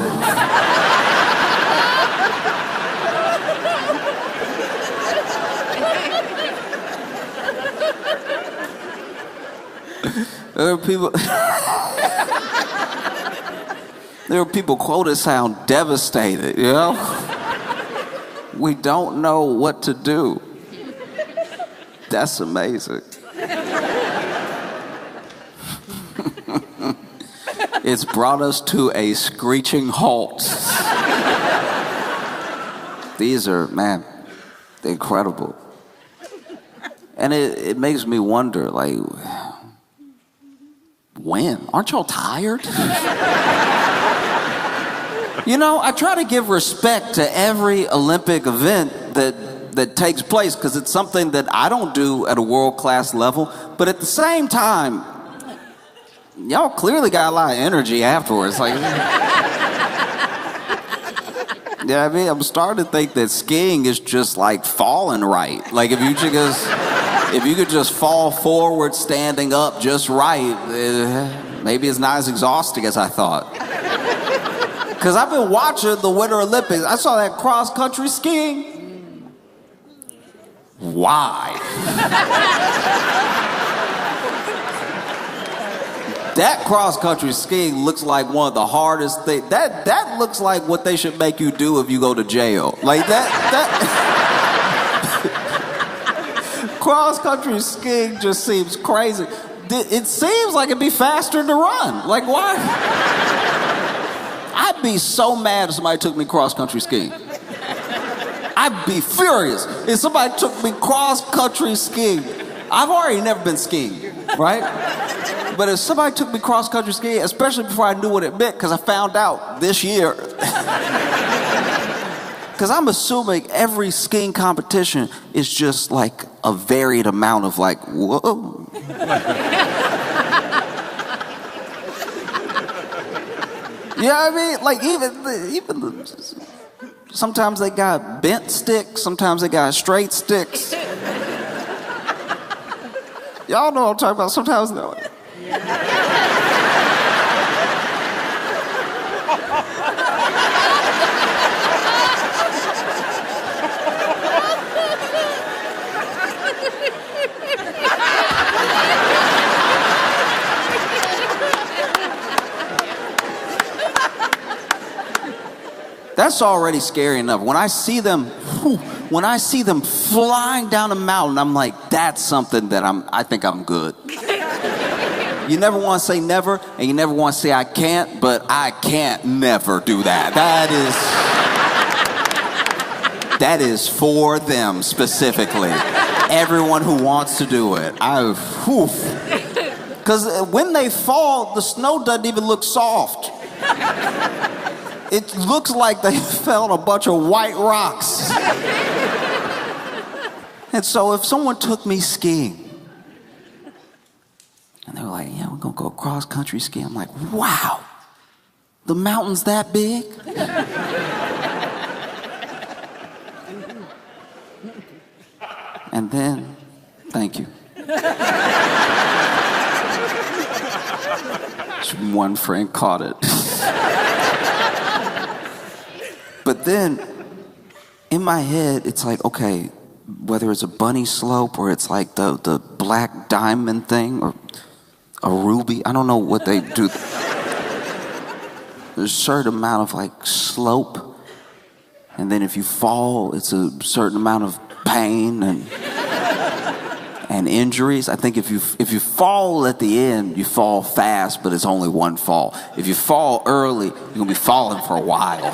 There are people quoted sound devastated, you know? We don't know what to do. That's amazing. It's brought us to a screeching halt. These are, man, incredible. And it makes me wonder, like, when? Aren't y'all tired? You know, I try to give respect to every Olympic event that takes place because it's something that I don't do at a world-class level. But at the same time, y'all clearly got a lot of energy afterwards. Like, yeah, I mean, I'm starting to think that skiing is just like falling right. Like if you could just fall forward standing up just right, maybe it's not as exhausting as I thought. Because I've been watching the Winter Olympics. I saw that cross-country skiing. Why? That cross-country skiing looks like one of the hardest things. That looks like what they should make you do if you go to jail. Like that cross-country skiing just seems crazy. It seems like it'd be faster to run. Like, why? I'd be so mad if somebody took me cross-country skiing. I'd be furious if somebody took me cross-country skiing. I've already never been skiing, right? But if somebody took me cross-country skiing, especially before I knew what it meant, because I found out this year, because I'm assuming every skiing competition is just like a varied amount of like, whoa. You know what I mean? Like even sometimes they got bent sticks, sometimes they got straight sticks. Y'all know what I'm talking about. Sometimes no. That's already scary enough. When I see them flying down a mountain, I'm like, that's something that I think I'm good. You never want to say never, and you never want to say I can't, but I can't never do that. That is for them specifically. Everyone who wants to do it. Because when they fall, the snow doesn't even look soft. It looks like they fell on a bunch of white rocks. And so if someone took me skiing, and they were like, yeah, we're going to go cross-country skiing. I'm like, wow, the mountain's that big? And then, thank you. Just one friend caught it. But then, in my head, it's like, okay, whether it's a bunny slope or it's like the black diamond thing or a ruby, I don't know what they do. There's a certain amount of like slope, and then if you fall, it's a certain amount of pain and injuries. I think if you fall at the end, you fall fast, but it's only one fall. If you fall early, you're gonna be falling for a while.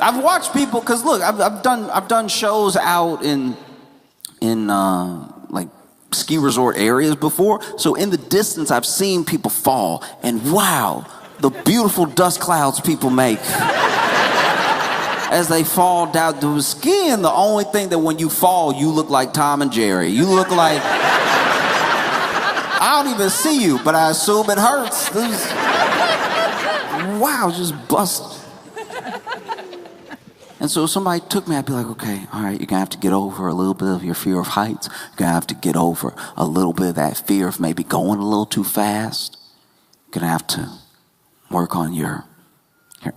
I've watched people, cause look, I've done shows out in like ski resort areas before. So in the distance, I've seen people fall, and wow, the beautiful dust clouds people make as they fall down. The skiing, the only thing that when you fall, you look like Tom and Jerry. You look like, I don't even see you, but I assume it hurts. wow, just bust. And so if somebody took me, I'd be like, okay, all right, you're gonna have to get over a little bit of your fear of heights. You're gonna have to get over a little bit of that fear of maybe going a little too fast. You're gonna have to work on your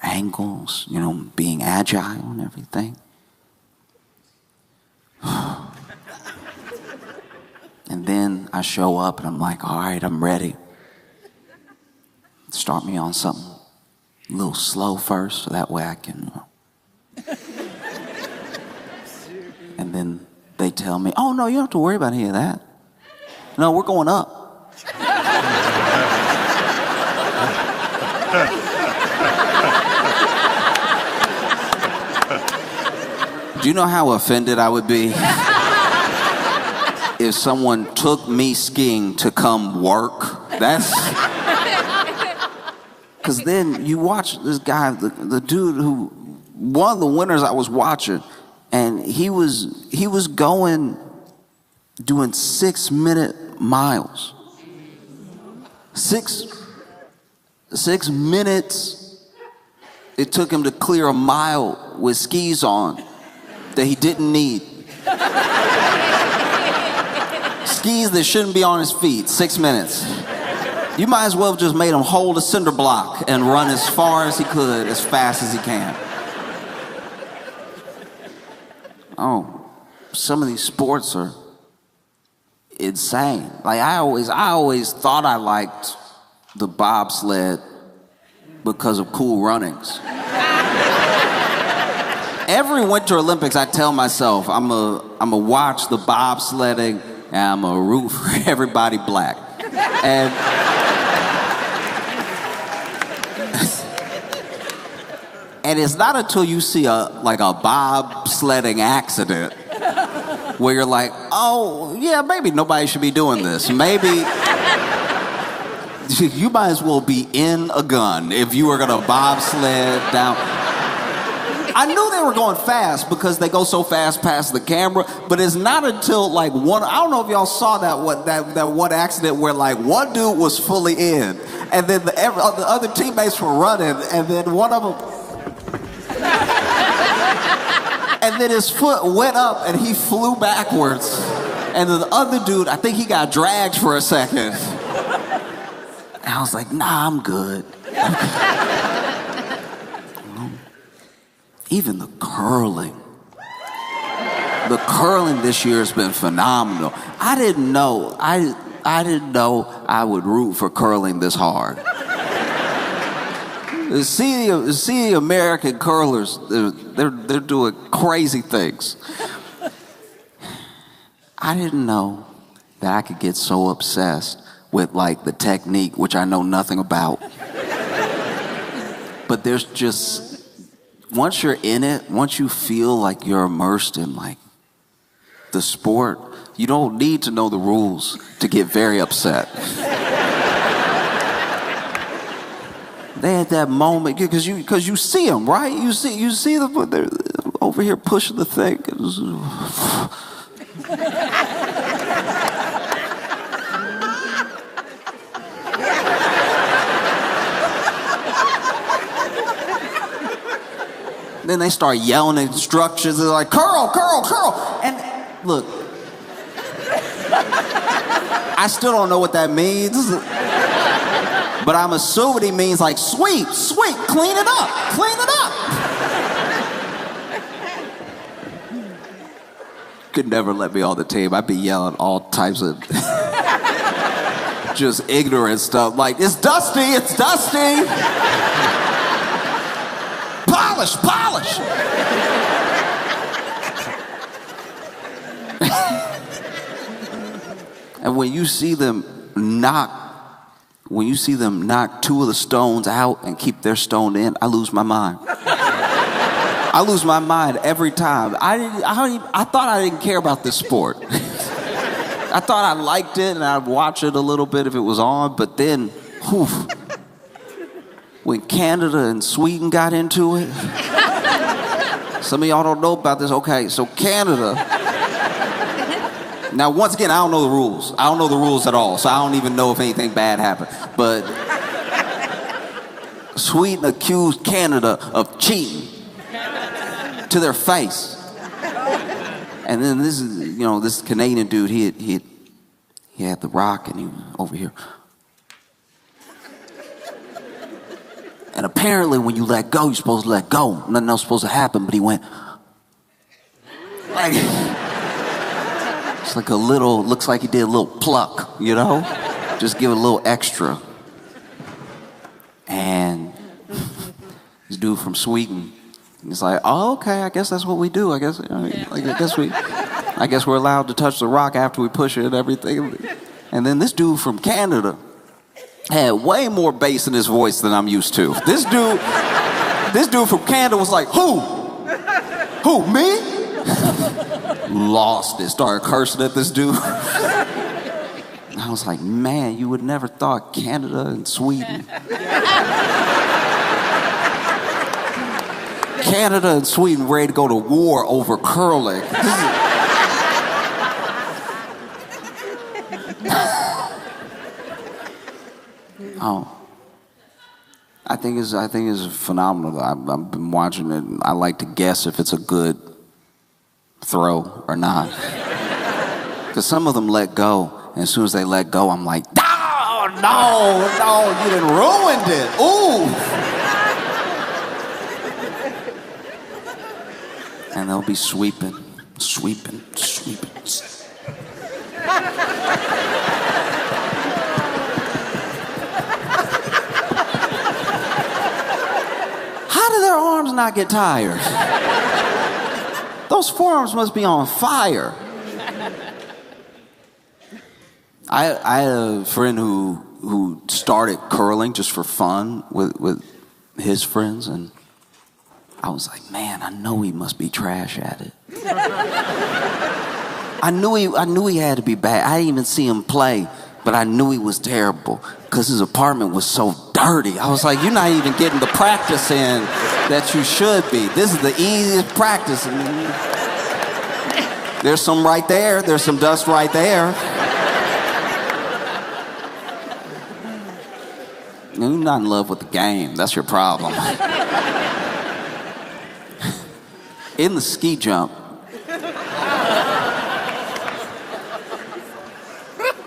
angles, you know, being agile and everything. And then I show up and I'm like, all right, I'm ready. Start me on something a little slow first, so that way I can. And then they tell me, oh no, you don't have to worry about any of that. No, we're going up. Do you know how offended I would be if someone took me skiing to come work? That's... Because then you watch this guy, the dude who, one of the winners I was watching, and he was doing 6-minute miles. 6 minutes it took him to clear a mile with skis on that he didn't need. Skis that shouldn't be on his feet, 6 minutes. You might as well have just made him hold a cinder block and run as far as he could, as fast as he can. Oh, some of these sports are insane. Like I always thought I liked the bobsled because of Cool Runnings. Every Winter Olympics, I tell myself I'm a watch the bobsledding and I'm a root for everybody black. And it's not until you see a bobsledding accident where you're like, oh, yeah, maybe nobody should be doing this. Maybe you might as well be in a gun if you were gonna bobsled down. I knew they were going fast because they go so fast past the camera, but it's not until like one, I don't know if y'all saw that one accident where like one dude was fully in, and then the other teammates were running, and then one of them, and then his foot went up and he flew backwards. And then the other dude, I think he got dragged for a second. And I was like, nah, I'm good. Even the curling. The curling this year has been phenomenal. I didn't know I would root for curling this hard. See the American curlers, they're doing crazy things. I didn't know that I could get so obsessed with like the technique, which I know nothing about. But there's just, once you're in it, once you feel like you're immersed in like the sport, you don't need to know the rules to get very upset. They had that moment because you see them, right? You see them, they're over here pushing the thing. Then they start yelling instructions. They're like, curl, curl, curl. And look, I still don't know what that means. But I'm assuming he means like, sweep, sweep, clean it up, clean it up. Could never let me on the team. I'd be yelling all types of just ignorant stuff. Like, it's dusty, it's dusty. Polish, polish. And when you see them knock two of the stones out and keep their stone in, I lose my mind. I lose my mind every time. I thought I didn't care about this sport. I thought I liked it and I'd watch it a little bit if it was on, but then, whew, when Canada and Sweden got into it, some of y'all don't know about this. Okay, so Canada. Now, once again, I don't know the rules. I don't know the rules at all, so I don't even know if anything bad happened. But Sweden accused Canada of cheating to their face. And then this is, this Canadian dude, he had the rock and he was over here. And apparently when you let go, you're supposed to let go. Nothing else supposed to happen, but he went like, it's like looks like he did a little pluck, Just give it a little extra. And this dude from Sweden, he's like, oh, okay, I guess that's what we do. I guess we're allowed to touch the rock after we push it and everything. And then this dude from Canada had way more bass in his voice than I'm used to. This dude from Canada was like, who? Who, me? Lost it, started cursing at this dude. I was like, man, you would never thought Canada and Sweden. Canada and Sweden ready to go to war over curling. I think it's phenomenal. I've been watching it. I like to guess if it's a good throw or not. Because some of them let go. And as soon as they let go, I'm like, no, you done ruined it. Ooh. And they'll be sweeping. How do their arms not get tired? Those forearms must be on fire. I had a friend who started curling just for fun with his friends, and I was like, man, I know he must be trash at it. I knew he had to be bad. I didn't even see him play, but I knew he was terrible because his apartment was so dirty. I was like, you're not even getting the practice in that you should be. This is the easiest practice. There's some right there. There's some dust right there. You're not in love with the game. That's your problem. In the ski jump,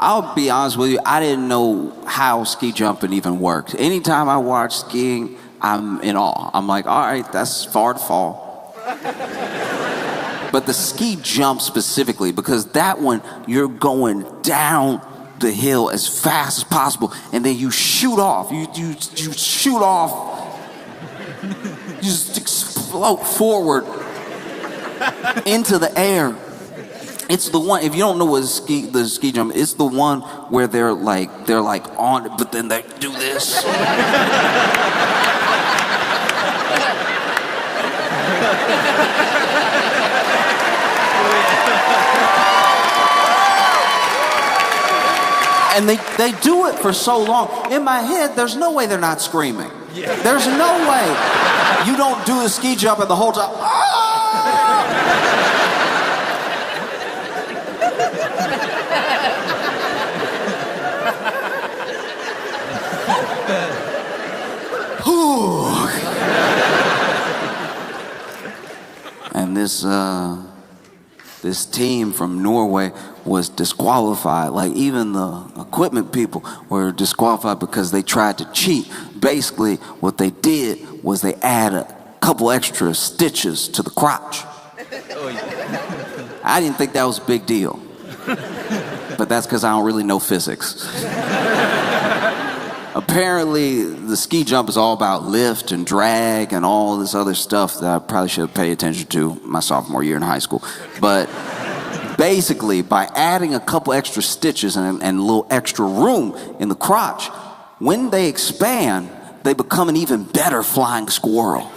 I'll be honest with you, I didn't know how ski jumping even worked. Anytime I watch skiing, I'm in awe. I'm like, all right, that's far to fall. But the ski jump specifically, because that one, you're going down the hill as fast as possible, and then you shoot off. You shoot off. You just explode forward into the air. It's the one, if you don't know what the ski jump, it's the one where they're like on it, but then they do this. And they do it for so long. In my head, there's no way they're not screaming. There's no way you don't do the ski jump and the whole time. And this team from Norway was disqualified. Like, even the equipment people were disqualified because they tried to cheat. Basically, what they did was they added a couple extra stitches to the crotch. I didn't think that was a big deal. But that's because I don't really know physics. Apparently, the ski jump is all about lift and drag and all this other stuff that I probably should have paid attention to my sophomore year in high school. But basically, by adding a couple extra stitches and a little extra room in the crotch, when they expand, they become an even better flying squirrel,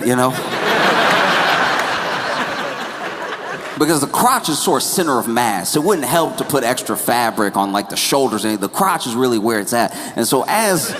Because the crotch is sort of center of mass. It wouldn't help to put extra fabric on like the shoulders. The crotch is really where it's at. And so as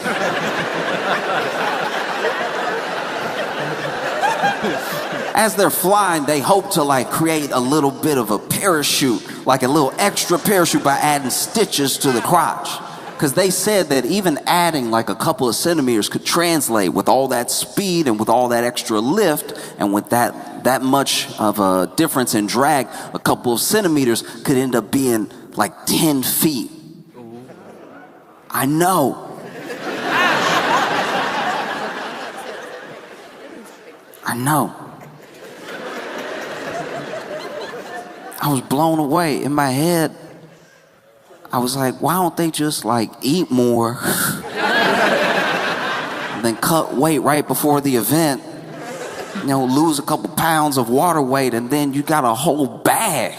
they're flying, they hope to like create a little bit of a parachute, like a little extra parachute by adding stitches to the crotch. because they said that even adding like a couple of centimeters could translate with all that speed and with all that extra lift and with that much of a difference in drag, a couple of centimeters could end up being like 10 feet. I know. I know. I was blown away. In my head, I was like, why don't they just like eat more then cut weight right before the event, you know, lose a couple pounds of water weight, and then you got a whole bag.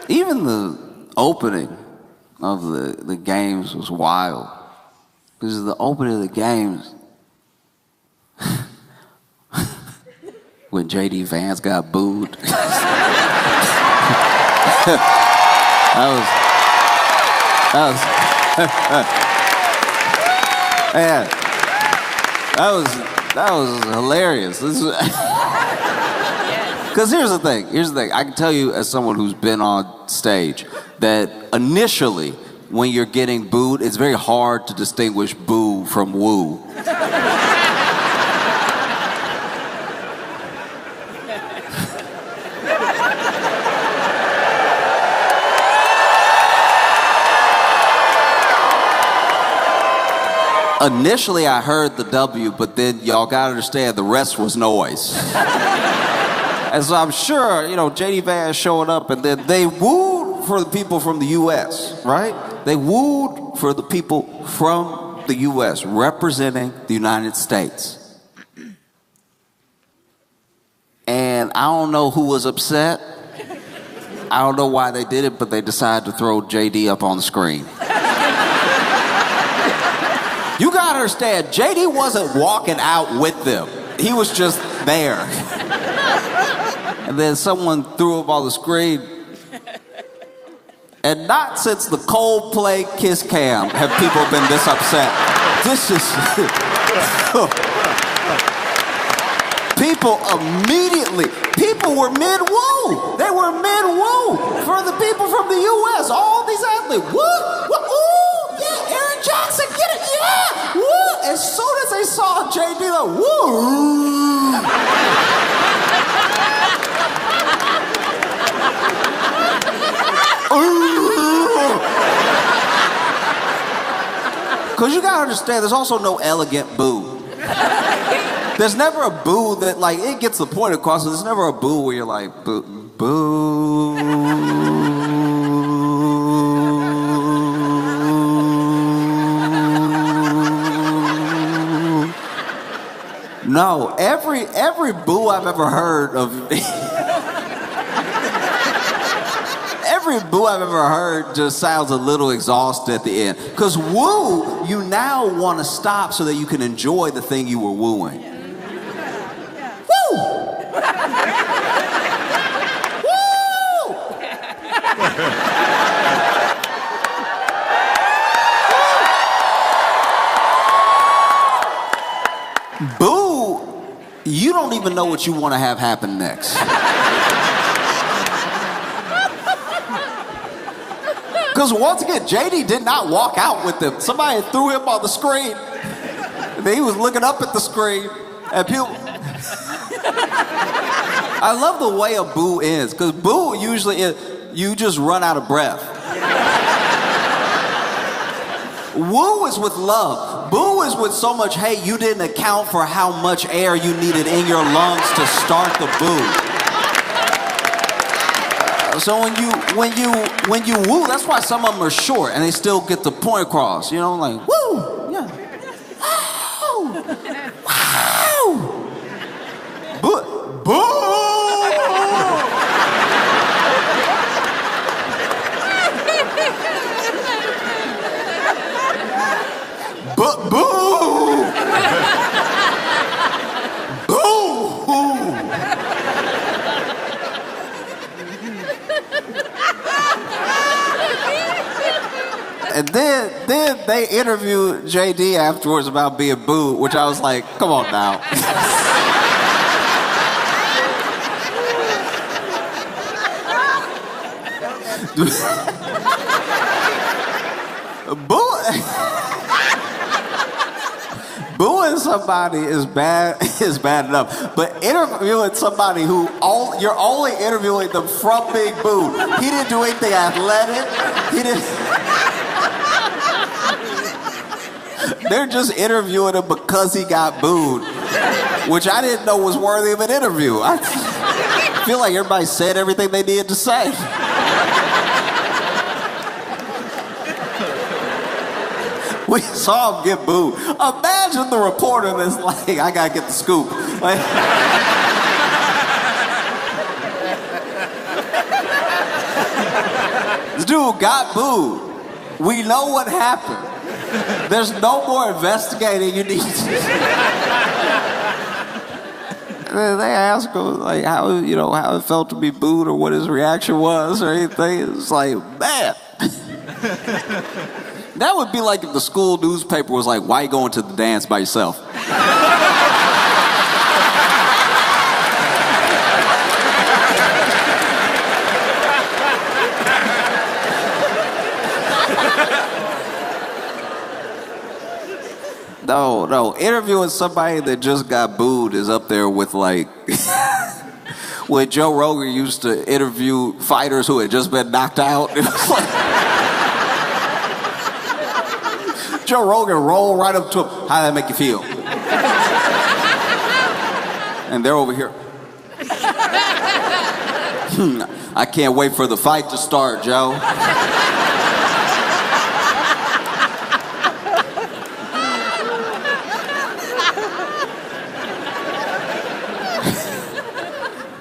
Even the opening of the games was wild. Because the opening of the games, when J.D. Vance got booed. Man, that was hilarious. Because here's the thing. I can tell you as someone who's been on stage that initially, when you're getting booed, it's very hard to distinguish boo from woo. Initially, I heard the W, but then y'all gotta understand the rest was noise. And so I'm sure, you know, J.D. Vance showed up and then they wooed for the people from the U.S., right? They wooed for the people from the U.S. representing the United States. And I don't know who was upset. I don't know why they did it, but they decided to throw J.D. up on the screen. You gotta understand, J.D. wasn't walking out with them. He was just there. And then someone threw him on the screen. And not since the Coldplay Kiss Cam have people been this upset. This is... People were mid-woo. They were mid-woo for the people from the U.S. All these athletes, woo, ooh, yeah, Aaron Johnson, get it, yeah, woo. As soon as they saw J.D., like, woo. Because you gotta understand, there's also no elegant boo. There's never a boo that, like, it gets the point across, so there's never a boo where you're like, boo, boo. No, every boo I've ever heard of, every boo I've ever heard just sounds a little exhausted at the end. Because woo, you now want to stop so that you can enjoy the thing you were wooing. Boo, you don't even know what you want to have happen next. Because once again, JD did not walk out with them. Somebody threw him on the screen. And he was looking up at the screen. And people... I love the way a boo is. Because boo usually is, you just run out of breath. Woo is with love. Boo is with so much, hey, you didn't account for how much air you needed in your lungs to start the boo. So when you woo, that's why some of them are short and they still get the point across. You know, like, woo, yeah. Wow. Wow. Boo. Boo. But boo! Boo! And then they interviewed JD afterwards about being booed, which I was like, come on now. Booing somebody is bad enough, but interviewing somebody who you're only interviewing them from being booed. He didn't do anything athletic. He didn't. They're just interviewing him because he got booed, which I didn't know was worthy of an interview. I feel like everybody said everything they needed to say. We saw him get booed. Imagine the reporter that's like, I gotta get the scoop. Like, this dude got booed. We know what happened. There's no more investigating you need to. They ask him like how it felt to be booed or what his reaction was or anything. It's like, man. That would be like if the school newspaper was like, why are you going to the dance by yourself? No, interviewing somebody that just got booed is up there with like when Joe Rogan used to interview fighters who had just been knocked out. It was like, Joe Rogan rolled right up to him. How did that make you feel? And they're over here. I can't wait for the fight to start, Joe.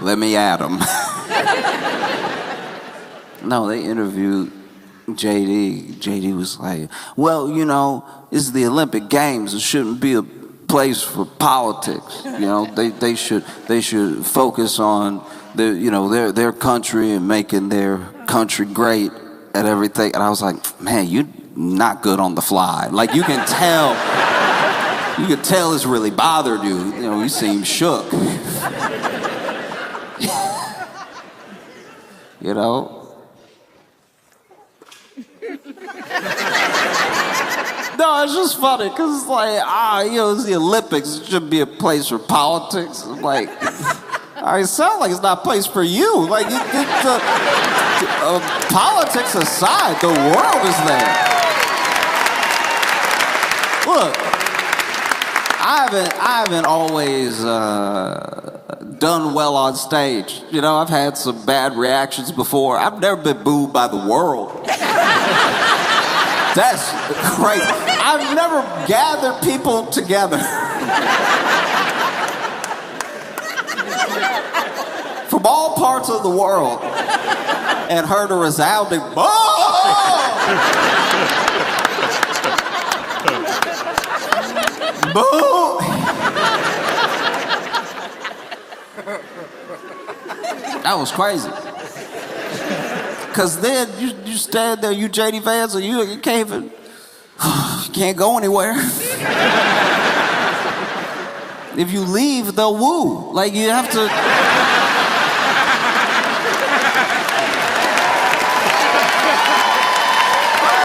Let me at him. No, they interviewed JD. JD was like, well, this is the Olympic Games. It shouldn't be a place for politics. They should focus on their country and making their country great at everything. And I was like, man, you're not good on the fly. Like you can tell it's really bothered you. You seem shook. No, it's just funny because it's like, it's the Olympics. It shouldn't be a place for politics. I'm like, it sounds like it's not a place for you. Like, politics aside, the world is there. Look, I haven't always done well on stage. I've had some bad reactions before. I've never been booed by the world. That's crazy. I've never gathered people together from all parts of the world and heard a resounding boo! That was crazy. Because then you stand there, you JD fans, and you can't even, you can't go anywhere. If you leave, they'll woo. Like you have to.